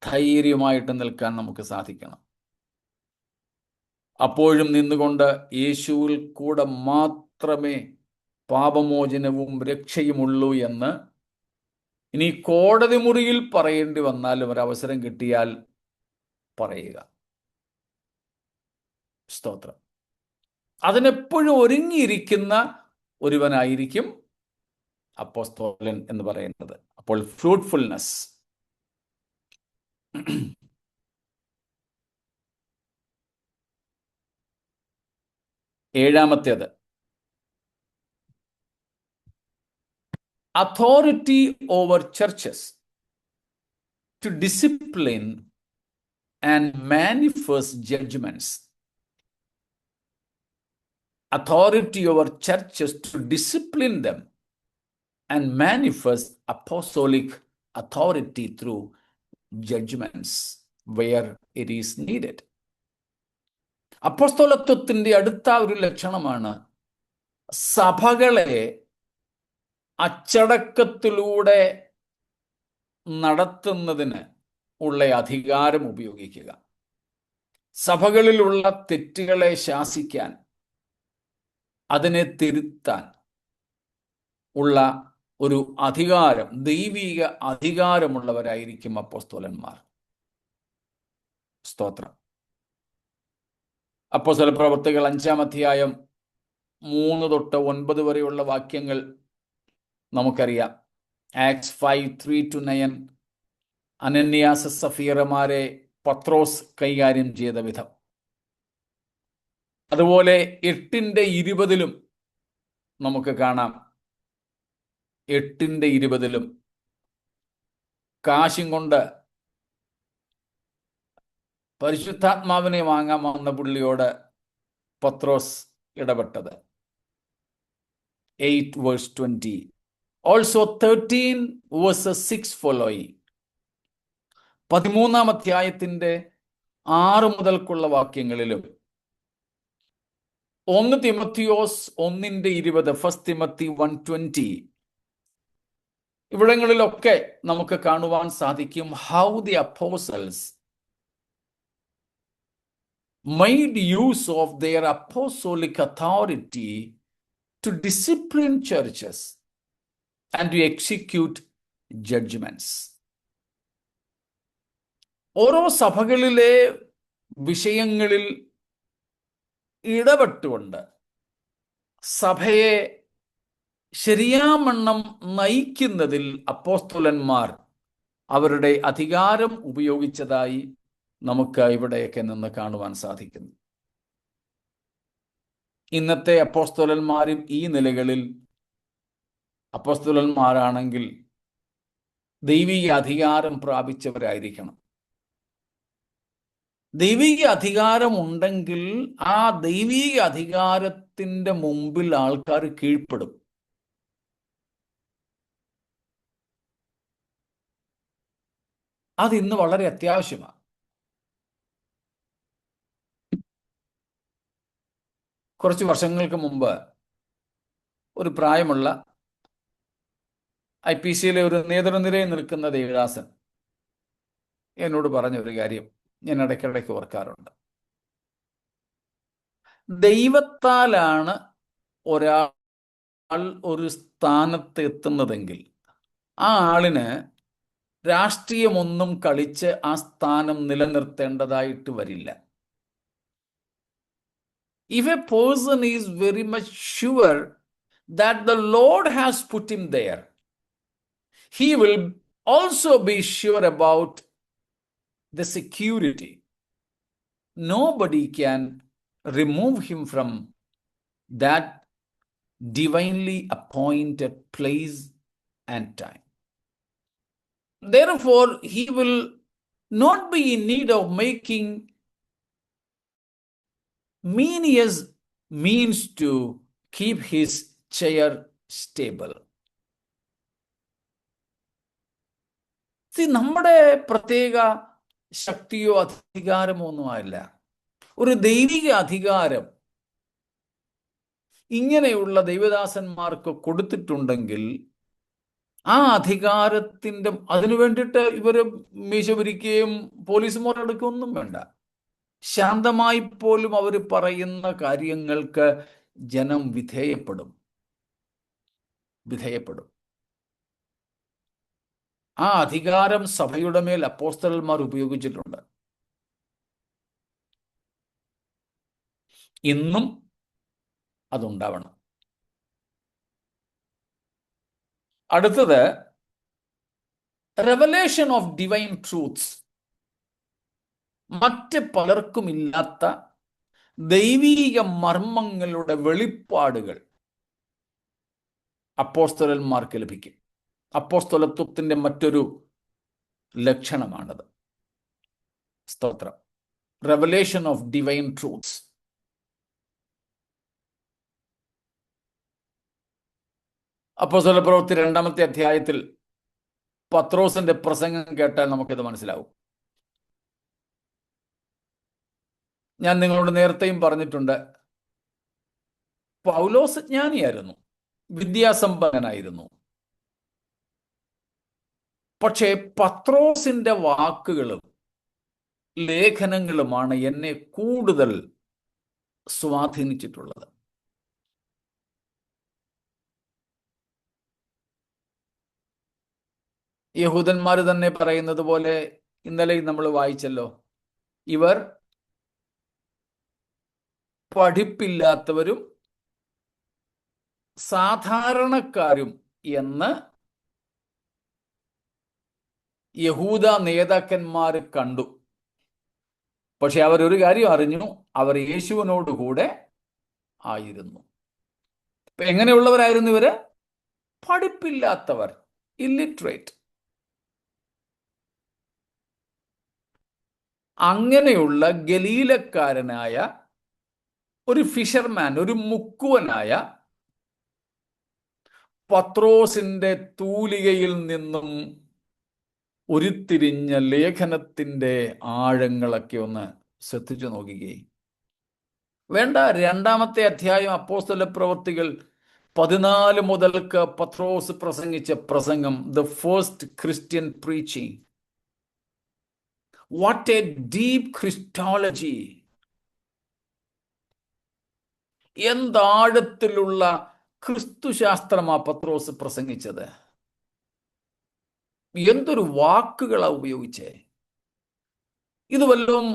ധൈര്യമായിട്ട് നിൽക്കാൻ നമുക്ക് സാധിക്കണം. അപ്പോഴും നിന്നുകൊണ്ട് യേശുവിൽ കൂടെ മാത്രമേ പാപമോചനവും രക്ഷയുമുള്ളൂ എന്ന് ഇനി കോടതി മുറിയിൽ പറയേണ്ടി വന്നാലും ഒരവസരം കിട്ടിയാൽ പറയുക. സ്തോത്രം. അതിനെപ്പോഴും ഒരുങ്ങിയിരിക്കുന്ന ഒരുവനായിരിക്കും അപ്പോസ്തലൻ എന്ന് പറയുന്നത്. അപ്പോൾ fruitfulness. ഏഴാമത്തേത്, authority over churches to discipline and manifest judgments. Authority over churches to discipline them and manifest apostolic authority through judgments where it is needed. അപ്പോസ്തലത്വത്തിന്റെ അടുത്ത ഒരു ലക്ഷണമാണ് സഭകളെ അച്ചടക്കത്തിലൂടെ നടത്തുന്നതിന് ഉള്ള അധികാരം ഉപയോഗിക്കുക. സഭകളിലുള്ള തെറ്റുകളെ ശാസിക്കാൻ, അതിനെ തിരുത്താൻ ഉള്ള ഒരു അധികാരം, ദൈവിക അധികാരമുള്ളവരായിരിക്കും അപ്പോസ്തലന്മാർ. സ്തോത്രം. അപ്പോസ്തല പ്രവർത്തികൾ 5-ാം അധ്യായം 3 തൊട്ട് 9 വരെയുള്ള വാക്യങ്ങൾ നമുക്കറിയാം. ആക്ട്സ് 5:3-9 അനന്യാസ് സഫീറമാരെ പത്രോസ് കൈകാര്യം ചെയ്ത വിധം. അതുപോലെ 8:20 നമുക്ക് കാണാം. 8:20 കാശും കൊണ്ട് പരിശുദ്ധാത്മാവിനെ വാങ്ങാൻ വന്ന പുള്ളിയോട് പത്രോസ് ഇടപെട്ടത്. 8:20. Also 13:6 following. 13-ാം അധ്യായത്തിന്റെ 6 മുതൽക്കുള്ള വാക്യങ്ങളിലും 1 തിമോത്തിയോസ് 1:20, 1 Timothy 1:20 ഇവിടങ്ങളിലൊക്കെ നമുക്ക് കാണുവാൻ സാധിക്കും how the apostles made use of their apostolic authority to discipline churches and to execute judgments. ഓരോ സഭകളിലെ വിഷയങ്ങളിൽ ഇടപെട്ടുകൊണ്ട് സഭയെ ശരിയാവണ്ണം നയിക്കുന്നതിൽ അപ്പോസ്തലന്മാർ അവരുടെ അധികാരം ഉപയോഗിച്ചതായി നമുക്ക് ഇവിടെയൊക്കെ നിന്ന് കാണുവാൻ സാധിക്കുന്നു. ഇന്നത്തെ അപ്പോസ്തലന്മാരും ഈ നിലകളിൽ അപ്പോസ്തലന്മാരാണെങ്കിൽ ദൈവിക അധികാരം പ്രാപിച്ചവരായിരിക്കണം. ദൈവിക അധികാരം ഉണ്ടെങ്കിൽ ആ ദൈവിക അധികാരത്തിന്റെ മുമ്പിൽ ആൾക്കാർ കീഴ്പ്പെടും. അതിന്ന് വളരെ അത്യാവശ്യമാണ്. കുറച്ച് വർഷങ്ങൾക്ക് മുമ്പ് ഒരു പ്രായമുള്ള IPCയിലെ ഒരു നേതൃനിരയിൽ നിൽക്കുന്ന ദേവദാസൻ എന്നോട് പറഞ്ഞ ഒരു കാര്യം ഞാൻ ഇടയ്ക്കിടയ്ക്ക് ഓർക്കാറുണ്ട്. ദൈവത്താലാണ് ഒരാൾ ഒരു സ്ഥാനത്ത് എത്തുന്നതെങ്കിൽ ആ ആളിന് രാഷ്ട്രീയമൊന്നും കളിച്ച് ആ സ്ഥാനം നിലനിർത്തേണ്ടതായിട്ട് വരില്ല. If a person is very much sure that the Lord has put him there, he will also be sure about the security. Nobody can remove him from that divinely appointed place and time. Therefore, he will not be in need of making means to keep his chair stable. നമ്മുടെ പ്രത്യേക ശക്തിയോ അധികാരമോ ഒന്നുമല്ല. ഒരു ദൈവിക അധികാരം ഇങ്ങനെയുള്ള ദൈവദാസന്മാർക്ക് കൊടുത്തിട്ടുണ്ടെങ്കിൽ ആ അധികാരത്തിന്റെ അതിനു വേണ്ടിയിട്ട് ഇവര് മീശ പിരിക്കുകയും പോലീസുമാരെടുക്കുകയൊന്നും വേണ്ട. ശാന്തമായി പോലും അവർ പറയുന്ന കാര്യങ്ങൾക്ക് ജനം വിധേയപ്പെടും. ആ അധികാരം സഭയുടെ മേൽ അപ്പോസ്തലന്മാർ ഉപയോഗിച്ചിട്ടുണ്ട്. ഇന്നും അതുണ്ടാവണം. അടുത്തത് റെവലേഷൻ ഓഫ് ഡിവൈൻ ട്രൂത്ത്സ്. മറ്റ് പലർക്കും ഇല്ലാത്ത ദൈവീക മർമ്മങ്ങളുടെ വെളിപ്പാടുകൾ അപ്പോസ്തലന്മാർക്ക് ലഭിക്കും. അപ്പോസ്തലത്വത്തിന്റെ മറ്റൊരു ലക്ഷണമാണത്. സ്തോത്രം. Revelation of divine truths. അപ്പോസ്തലപ്രവൃത്തി 2-ാമത്തെ അധ്യായത്തിൽ പത്രോസിന്റെ പ്രസംഗം കേട്ടാൽ നമുക്കിത് മനസ്സിലാവും. ഞാൻ നിങ്ങളോട് നേരത്തെയും പറഞ്ഞിട്ടുണ്ട്, പൗലോസ് ജ്ഞാനിയായിരുന്നു, വിദ്യാസമ്പന്നനായിരുന്നു. പക്ഷേ പത്രോസിന്റെ വാക്കുകളും ലേഖനങ്ങളുമാണ് എന്നെ കൂടുതൽ സ്വാധീനിച്ചിട്ടുള്ളത്. യഹൂദന്മാർ തന്നെ പറയുന്നത് പോലെ ഇന്നലെ നമ്മൾ വായിച്ചല്ലോ, ഇവർ പഠിപ്പില്ലാത്തവരും സാധാരണക്കാരും എന്ന് യഹൂദ നേതാക്കന്മാർ കണ്ടു. പക്ഷെ അവരൊരു കാര്യം അറിഞ്ഞു, അവർ യേശുവിനോടുകൂടെ ആയിരുന്നു. എങ്ങനെയുള്ളവരായിരുന്നു ഇവര്? പഠിപ്പില്ലാത്തവർ, ഇല്ലിറ്ററേറ്റ്. അങ്ങനെയുള്ള ഗലീലക്കാരനായ ഒരു ഫിഷർമാൻ, ഒരു മുക്കുവനായ പത്രോസിന്റെ തൂലികയിൽ നിന്നും ഉരുത്തിരിഞ്ഞ ലേഖനത്തിന്റെ ആഴങ്ങളൊക്കെ ഒന്ന് ശ്രദ്ധിച്ചു നോക്കുകയും വേണ്ട. 2-ാമത്തെ അധ്യായം അപ്പോസ്തല പ്രവൃത്തികൾ 14 മുതൽക്ക് പത്രോസ് പ്രസംഗിച്ച പ്രസംഗം, the first Christian preaching. What a deep Christology! എന്താഴത്തിലുള്ള ക്രിസ്തുശാസ്ത്രമാ പത്രോസ് പ്രസംഗിച്ചത്! എന്തൊരു വാക്കുകളാ ഉപയോഗിച്ചേ! ഇത് വല്ലതും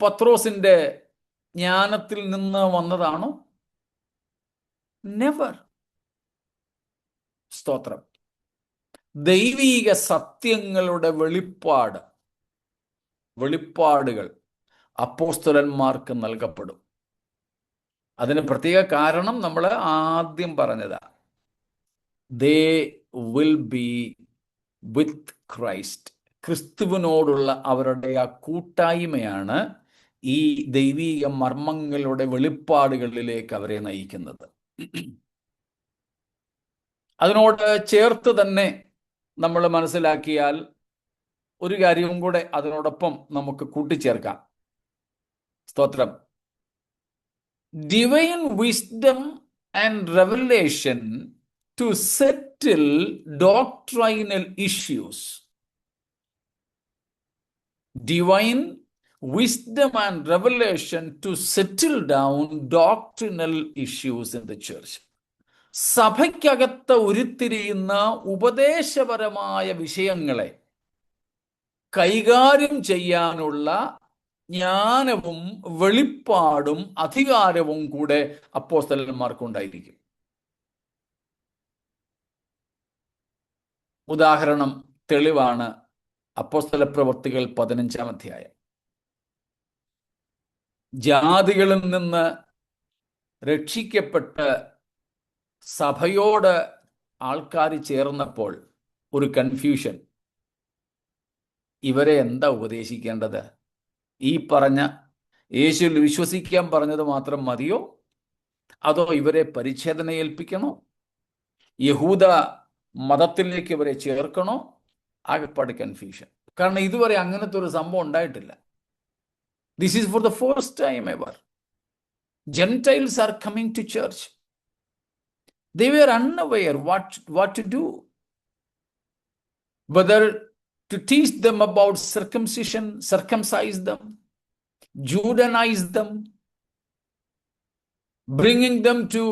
പത്രോസിന്റെ ജ്ഞാനത്തിൽ നിന്ന് വന്നതാണോ? നെവർ. സ്തോത്രം. ദൈവീക സത്യങ്ങളുടെ വെളിപ്പാടുകൾ അപ്പോസ്തലന്മാർക്ക് നൽകപ്പെടും. അതിന് പ്രത്യേക കാരണം നമ്മൾ ആദ്യം പറഞ്ഞതാ. They will be with Christ. ക്രിസ്തുവിനോടുള്ള അവരുടെ ആ കൂട്ടായ്മയാണ് ഈ ദൈവീക മർമ്മങ്ങളുടെ വെളിപ്പാടുകളിലേക്ക് അവരെ നയിക്കുന്നത്. അതിനോട് ചേർത്ത് തന്നെ നമ്മൾ മനസ്സിലാക്കിയാൽ ഒരു കാര്യവും കൂടെ അതിനോടൊപ്പം നമുക്ക് കൂട്ടിച്ചേർക്കാം. സ്തോത്രം. Divine wisdom and revelation to settle doctrinal issues. Divine wisdom and revelation to settle down doctrinal issues in the church. സഭയ്ക്കകത്ത് ഉരുത്തിരിയുന്ന ഉപദേശപരമായ വിഷയങ്ങളെ കൈകാര്യം ചെയ്യാനുള്ള ജ്ഞാനവും വെളിപ്പാടും അധികാരവും കൂടെ അപ്പോസ്തലന്മാർക്കുണ്ടായിരിക്കും. ഉദാഹരണം, തെളിവാണ് അപ്പോസ്തല പ്രവൃത്തികൾ 15-ാം അധ്യായം. ജാതികളിൽ നിന്ന് രക്ഷിക്കപ്പെട്ട് സഭയോട് ആൾക്കാർ ചേർന്നപ്പോൾ ഒരു കൺഫ്യൂഷൻ. ഇവരെ എന്താ ഉപദേശിക്കേണ്ടത്? ഈ പറഞ്ഞ യേശുവിൽ വിശ്വസിക്കാൻ പറഞ്ഞത് മാത്രം മതിയോ, അതോ ഇവരെ പരിച്ഛേദന ഏൽപ്പിക്കണോ, യഹൂദ മതത്തിലേക്ക് ഇവരെ ചേർക്കണോ? ആകെപ്പാട് കൺഫ്യൂഷൻ. കാരണം ഇതുവരെ അങ്ങനത്തെ ഒരു സംഭവം ഉണ്ടായിട്ടില്ല. This is for the first time ever. Gentiles are coming to church. They were unaware what to do. Whether to teach them about circumcision, circumcise them, Judainize them, bringing them to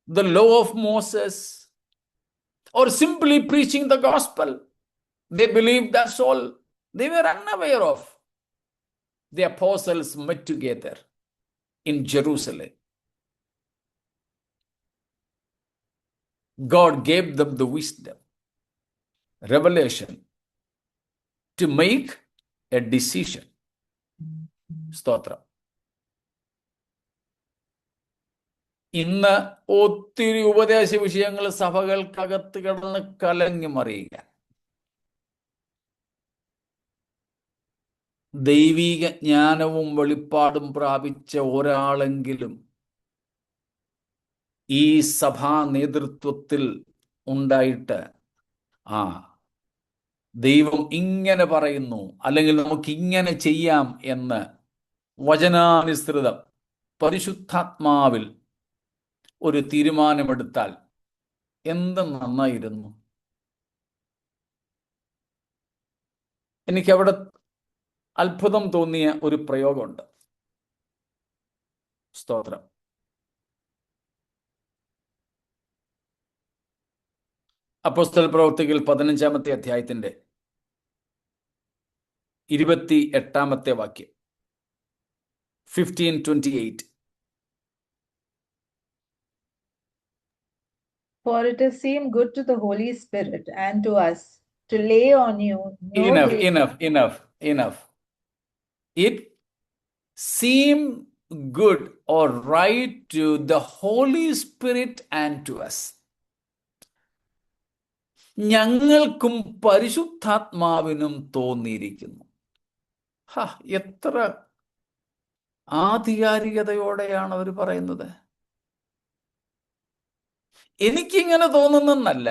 the law of Moses, or simply preaching the gospel. They believed that's all. They were unaware of. The apostles met together in Jerusalem. God gave them the wisdom, revelation to make a decision. സ്തോത്രം. ഇന്ന് ഒത്തിരി ഉപദേശ വിഷയങ്ങൾ സഭകൾക്കകത്ത് കിടന്ന് കലങ്ങി മറിയുക. ദൈവിക ജ്ഞാനവും വെളിപ്പാടും പ്രാപിച്ച ഒരാളെങ്കിലും ഈ സഭാ നേതൃത്വത്തിൽ ഉണ്ടായിട്ട് ദൈവം ഇങ്ങനെ പറയുന്നു, അല്ലെങ്കിൽ നമുക്ക് ഇങ്ങനെ ചെയ്യാം എന്ന് വചനാനുസൃതം പരിശുദ്ധാത്മാവിൽ ഒരു തീരുമാനമെടുത്താൽ എന്ത് നന്നായിരുന്നു. എനിക്കവിടെ അത്ഭുതം തോന്നിയ ഒരു പ്രയോഗമുണ്ട്. സ്തോത്രം. അപ്പോസ്തല പ്രവൃത്തികൾ 15-ാമത്തെ അധ്യായത്തിന്റെ 28-ാമത്തെ വാക്യം. 15:28.
For it has seemed good to the Holy Spirit and to us to lay on you no
Enough. It seemed good or right to the Holy Spirit and to us. ഞങ്ങൾക്കും പരിശുദ്ധാത്മാവിനും തോന്നിയിരിക്കുന്നു. എത്ര ആധികാരികതയോടെയാണ് അവർ പറയുന്നത്. എനിക്കിങ്ങനെ തോന്നുന്നല്ല,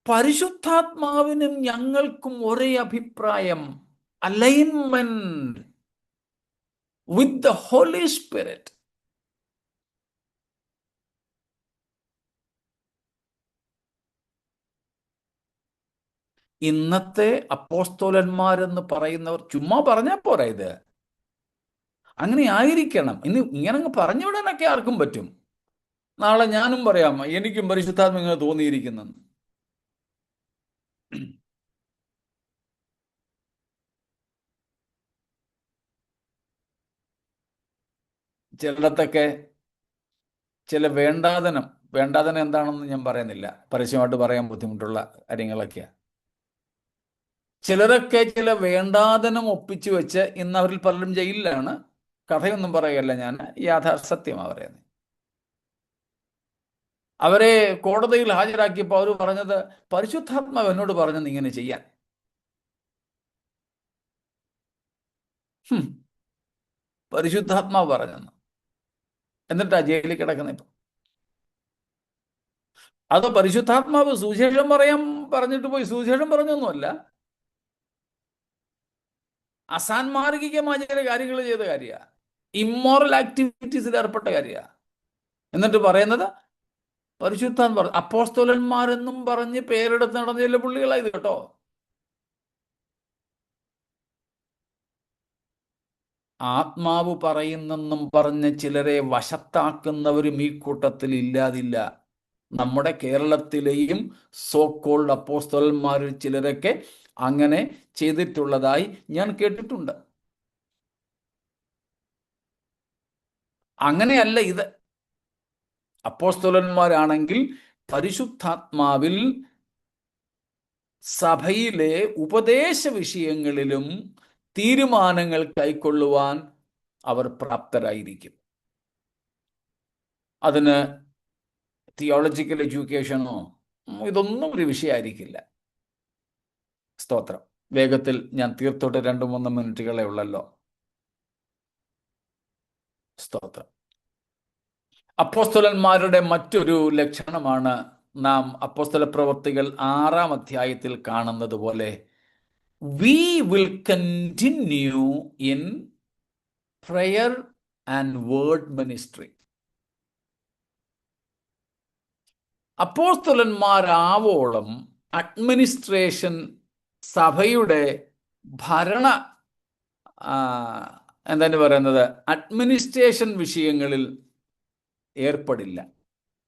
പരിശുദ്ധാത്മാവിനും ഞങ്ങൾക്കും ഒരേ അഭിപ്രായം. Alignment with the Holy Spirit. ഇന്നത്തെ അപ്പോസ്തലന്മാരെന്ന് പറയുന്നവർ ചുമ്മാ പറഞ്ഞാൽ പോരാ. ഇത് അങ്ങനെ ആയിരിക്കണം. ഇങ്ങനെ അങ്ങ് പറഞ്ഞു വിടാനൊക്കെ ആർക്കും പറ്റും. നാളെ ഞാനും പറയാം എനിക്കും പരിശുദ്ധാത്മ ഇങ്ങനെ തോന്നിയിരിക്കുന്നു. ചിലയിടത്തൊക്കെ ചില വേണ്ടാതനം എന്താണെന്ന് ഞാൻ പറയുന്നില്ല, പരസ്യമായിട്ട് പറയാൻ ബുദ്ധിമുട്ടുള്ള കാര്യങ്ങളൊക്കെയാണ്. ചിലരൊക്കെ ചില വേണ്ടാതനം ഒപ്പിച്ചു വെച്ച് ഇന്ന് അവരിൽ പലരും ജയിലിലാണ്. കഥയൊന്നും പറയുകയല്ല ഞാൻ, സത്യമാണ് പറയുന്നത്. അവരെ കോടതിയിൽ ഹാജരാക്കിയപ്പോൾ അവർ പറഞ്ഞത്, പരിശുദ്ധാത്മാവ് എന്നോട് പറഞ്ഞത് ഇങ്ങനെ ചെയ്യാൻ. പരിശുദ്ധാത്മാവ് പറഞ്ഞെന്ന്. എന്നിട്ടാ ജയിലിൽ കിടക്കുന്ന ഇപ്പം. അത് പരിശുദ്ധാത്മാവ് സുവിശേഷം പറഞ്ഞിട്ട് പോയി സുവിശേഷം പറഞ്ഞൊന്നുമല്ല, അസാൻമാർഗികമായ ചില കാര്യങ്ങൾ ചെയ്ത കാര്യമാണ്, ഇമ്മോറൽ ആക്ടിവിറ്റീസിൽ ഏർപ്പെട്ട കാര്യമാണ്. എന്നിട്ട് പറയുന്നത് പരിശുദ്ധാത്മ അപ്പോസ്തലന്മാരെന്നും പറഞ്ഞ് പേരെടുത്ത് നടന്ന ചില പുള്ളികളായത് കേട്ടോ. ആത്മാവ് പറയുന്നെന്നും പറഞ്ഞ് ചിലരെ വശത്താക്കുന്നവരും ഈ കൂട്ടത്തിൽ ഇല്ലാതില്ല. നമ്മുടെ കേരളത്തിലെയും സോ കോൾഡ് അപ്പോസ്തലന്മാരിൽ ചിലരൊക്കെ അങ്ങനെ ചെയ്തിട്ടുള്ളതായി ഞാൻ കേട്ടിട്ടുണ്ട്. അങ്ങനെയല്ല ഇത്. അപ്പോസ്തലന്മാരാണെങ്കിൽ പരിശുദ്ധാത്മാവിൽ സഭയിലെ ഉപദേശ വിഷയങ്ങളിലും തീരുമാനങ്ങൾ കൈക്കൊള്ളുവാൻ അവർ പ്രാപ്തരായിരിക്കും. അതിന് തിയോളജിക്കൽ എഡ്യൂക്കേഷനോ ഇതൊന്നും ഒരു വിഷയമായിരിക്കില്ല. സ്തോത്രം. വേഗത്തിൽ ഞാൻ തീർത്തോട്ട് 2-3 മിനിറ്റുകളെ ഉള്ളല്ലോ. സ്തോത്രം. അപ്പോസ്തലന്മാരുടെ മറ്റൊരു ലക്ഷണമാണ് നാം അപ്പോസ്തല പ്രവൃത്തികൾ 6-ാം അധ്യായത്തിൽ കാണുന്നത് പോലെ, we will continue in prayer and word ministry. അപ്പോസ്തലന്മാരാവോളം അഡ്മിനിസ്ട്രേഷൻ, സഭയുടെ ഭരണ എന്താണ് പറയുന്നത്, അഡ്മിനിസ്ട്രേഷൻ വിഷയങ്ങളിൽ ഏർപ്പെടില്ല.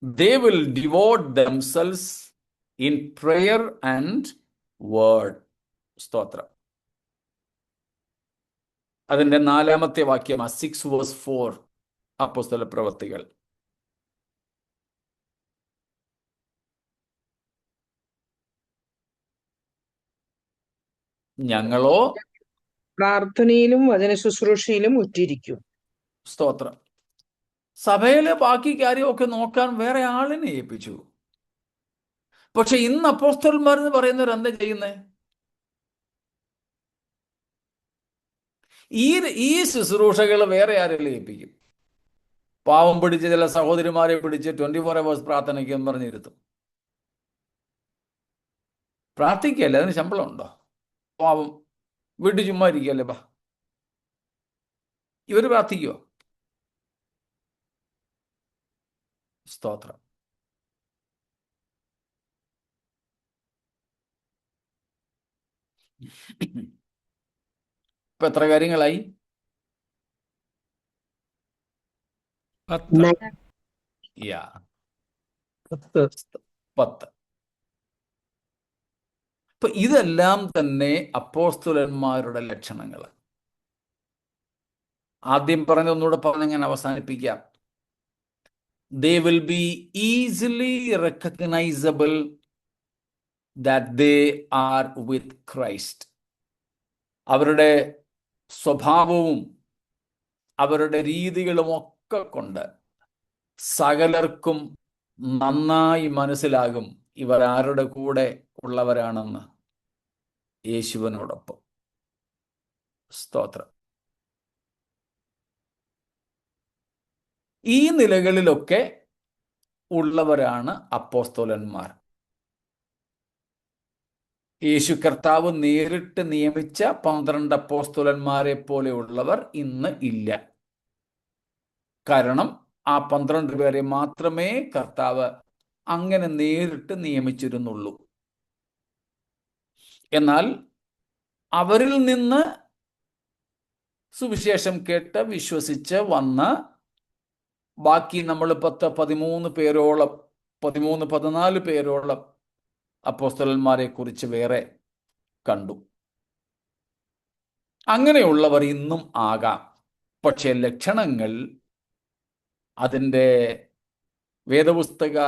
They will devote themselves in prayer and word. സ്തോത്രം. അതിന്റെ 4-ാമത്തെ വാക്യമാണ് 6:4 അപ്പോസ്തല പ്രവൃത്തികൾ. ഞങ്ങളോ
പ്രാർത്ഥനയിലും വചന ശുശ്രൂഷയിലും ഉറ്റിരിക്കും.
സ്തോത്രം. സഭയിലെ ബാക്കി കാര്യമൊക്കെ നോക്കാൻ വേറെ ആളിനെ ഏൽപ്പിച്ചു. പക്ഷെ ഇന്ന് അപ്പോസ്തലന്മാരെന്ന് പറയുന്നവർ എന്താ ചെയ്യുന്നത്? ഈ ശുശ്രൂഷകൾ വേറെ ആരെങ്കിലും ഏൽപ്പിക്കും. പാവം പിടിച്ച് ചില സഹോദരിമാരെ പിടിച്ച് 24 hours പ്രാർത്ഥനയ്ക്ക് എന്ന് പറഞ്ഞിരുത്തും. പ്രാർത്ഥിക്കല്ലേ, അതിന് ശമ്പളം ഉണ്ടോ? പാവം വീട്ടിൽ ചുമ്മാ ഇരിക്കല്ലേ, ബാ. ഇവര് പ്രാർത്ഥിക്കുവോ? സ്തോത്രം. ഇപ്പൊ എത്ര കാര്യങ്ങളായി?
10.
യാ
10.
10. ഇപ്പൊ ഇതെല്ലാം തന്നെ അപ്പോസ്തലന്മാരുടെ ലക്ഷണങ്ങൾ. ആദ്യം പറഞ്ഞൊന്നുകൂടെ പറഞ്ഞ് ഞാൻ അവസാനിപ്പിക്കാം. They will be easily recognizable that they are with Christ. അവരുടെ സ്വഭാവവും അവരുടെ രീതികളും ഒക്കെ കൊണ്ട് സകലർക്കും നന്നായി മനസ്സിലാകും ഇവർ ആരുടെ കൂടെ ഉള്ളവരാണെന്ന്. യേശുവിനോടൊപ്പം. സ്തോത്രം. ഈ നിലകളിലൊക്കെ ഉള്ളവരാണ് അപ്പോസ്തലന്മാർ. യേശു കർത്താവ് നേരിട്ട് നിയമിച്ച 12 അപ്പോസ്തലന്മാരെ പോലെയുള്ളവർ ഇന്ന് ഇല്ല. കാരണം ആ 12 പേരെ മാത്രമേ കർത്താവ് അങ്ങനെ നേരിട്ട് നിയമിച്ചിരുന്നുള്ളൂ. എന്നാൽ അവരിൽ നിന്ന് സുവിശേഷം കേട്ട് വിശ്വസിച്ച് വന്ന ബാക്കി നമ്മൾ 10-13 പേരോളം 13-14 പേരോളം അപ്പോസ്തലന്മാരെ കുറിച്ച് വേറെ കണ്ടു. അങ്ങനെയുള്ളവർ ഇന്നും ആകാം. പക്ഷെ ലക്ഷണങ്ങൾ അതിൻ്റെ വേദപുസ്തക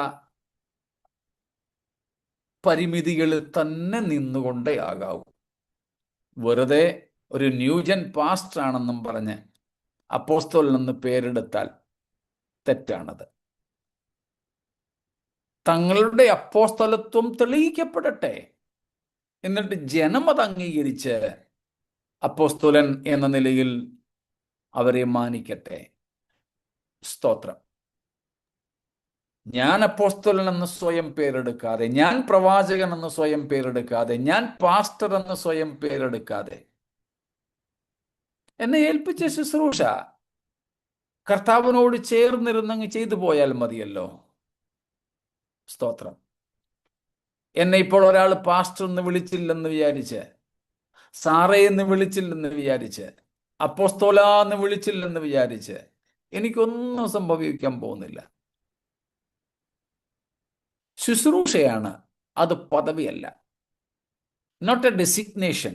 പരിമിതികളിൽ തന്നെ നിന്നുകൊണ്ടേ ആകാവൂ. വെറുതെ ഒരു ന്യൂജൻ പാസ്റ്റർ ആണെന്നും പറഞ്ഞ് അപ്പോസ്തലൻ എന്ന് പേരെടുത്താൽ തെറ്റാണത്. തങ്ങളുടെ അപ്പോസ്തലത്വം തെളിയിക്കപ്പെടട്ടെ, എന്നിട്ട് ജനം അത് അംഗീകരിച്ച് അപ്പോസ്തലൻ എന്ന നിലയിൽ അവരെ മാനിക്കട്ടെ. സ്തോത്രം. ഞാൻ അപ്പോസ്തലൻ എന്ന് സ്വയം പേരെടുക്കാതെ, ഞാൻ പ്രവാചകൻ എന്ന് സ്വയം പേരെടുക്കാതെ, ഞാൻ പാസ്റ്റർ എന്ന് സ്വയം പേരെടുക്കാതെ, എന്നെ ഏൽപ്പിച്ച ശുശ്രൂഷ കർത്താവിനോട് ചേർന്നിരുന്നങ്ങ് ചെയ്തു പോയാൽ മതിയല്ലോ. സ്തോത്രം. എന്നെ ഇപ്പോൾ ഒരാൾ പാസ്റ്റർ എന്ന് വിളിച്ചില്ലെന്ന് വിചാരിച്ച്, സാറേ എന്ന് വിളിച്ചില്ലെന്ന് വിചാരിച്ച്, അപ്പോസ്തോല എന്ന് വിളിച്ചില്ലെന്ന് വിചാരിച്ച് എനിക്കൊന്നും സംഭവിക്കാൻ പോകുന്നില്ല. ശുശ്രൂഷയാണ്, അത് പദവിയല്ല. Not a designation.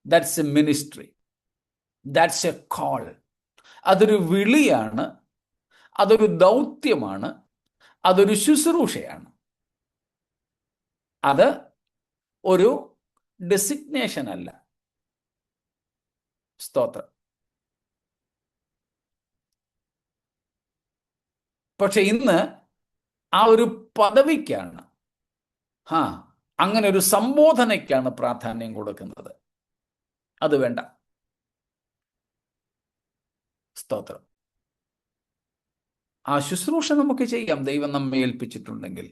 That's a ministry, that's a call. അതൊരു വിളിയാണ്, അതൊരു ദൗത്യമാണ്, അതൊരു ശുശ്രൂഷയാണ്. അത് ഒരു ഡെസിഗ്നേഷൻ അല്ല. സ്തോത്രം. പക്ഷെ ഇന്ന് ആ ഒരു പദവിക്കാണ്, അങ്ങനെ ഒരു സംബോധനയ്ക്കാണ് പ്രാധാന്യം കൊടുക്കുന്നത്. അത് വേണ്ട. സ്തോത്രം. ആ ശുശ്രൂഷ നമുക്ക് ചെയ്യാം, ദൈവം നമ്മെ ഏൽപ്പിച്ചിട്ടുണ്ടെങ്കിൽ.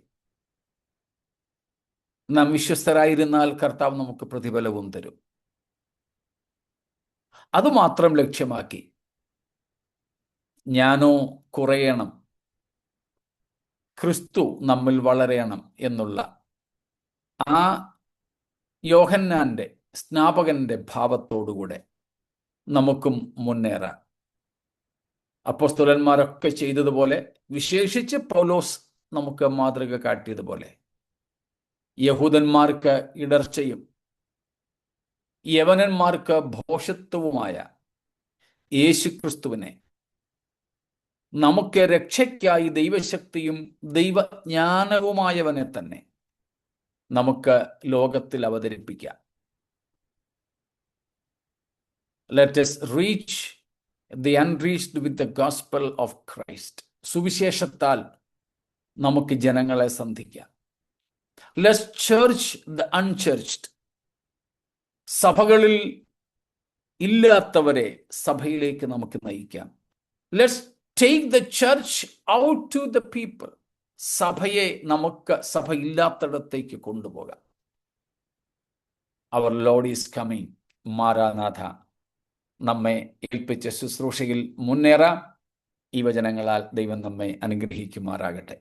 നാം വിശ്വസ്തരായിരുന്നാൽ കർത്താവ് നമുക്ക് പ്രതിഫലവും തരും. അതുമാത്രം ലക്ഷ്യമാക്കി ഞാനോ കുറയണം, ക്രിസ്തു നമ്മിൽ വളരണം എന്നുള്ള ആ യോഹന്നാന്റെ സ്നാപകന്റെ ഭാവത്തോടുകൂടെ നമുക്കും മുന്നേറാം. അപ്പോസ്തലന്മാരൊക്കെ ചെയ്തതുപോലെ, വിശേഷിച്ച് പൗലോസ് നമുക്ക് മാതൃക കാട്ടിയതുപോലെ, യഹൂദന്മാർക്ക് ഇടർച്ചയും യവനന്മാർക്ക് ഭോഷത്വവുമായ യേശുക്രിസ്തുവിനെ നമുക്ക് രക്ഷയ്ക്കായി ദൈവശക്തിയും ദൈവജ്ഞാനവുമായവനെ തന്നെ നമുക്ക് ലോകത്തിൽ അവതരിപ്പിക്കാം. Let us reach the unreached with the gospel of Christ. സുവിശേഷത്താൽ നമുക്ക് ജനങ്ങളെ സന്ധിക്കാം. Let's church the unchurched. സഭകളിൽ ഇല്ലാത്തവരെ സഭയിലേക്ക് നമുക്ക് നയിക്കാം. Let's take the church out to the people. സഭയെ നമുക്ക് സഭയില്ലാത്തിടത്തേക്ക് കൊണ്ടുപോകാം. Our Lord is coming. മാരാനാഥ. നമ്മെ ഏൽപ്പിച്ച ശുശ്രൂഷയിൽ മുന്നേറാം. ഈ വചനങ്ങളാൽ ദൈവം നമ്മെ അനുഗ്രഹിക്കുമാറാകട്ടെ.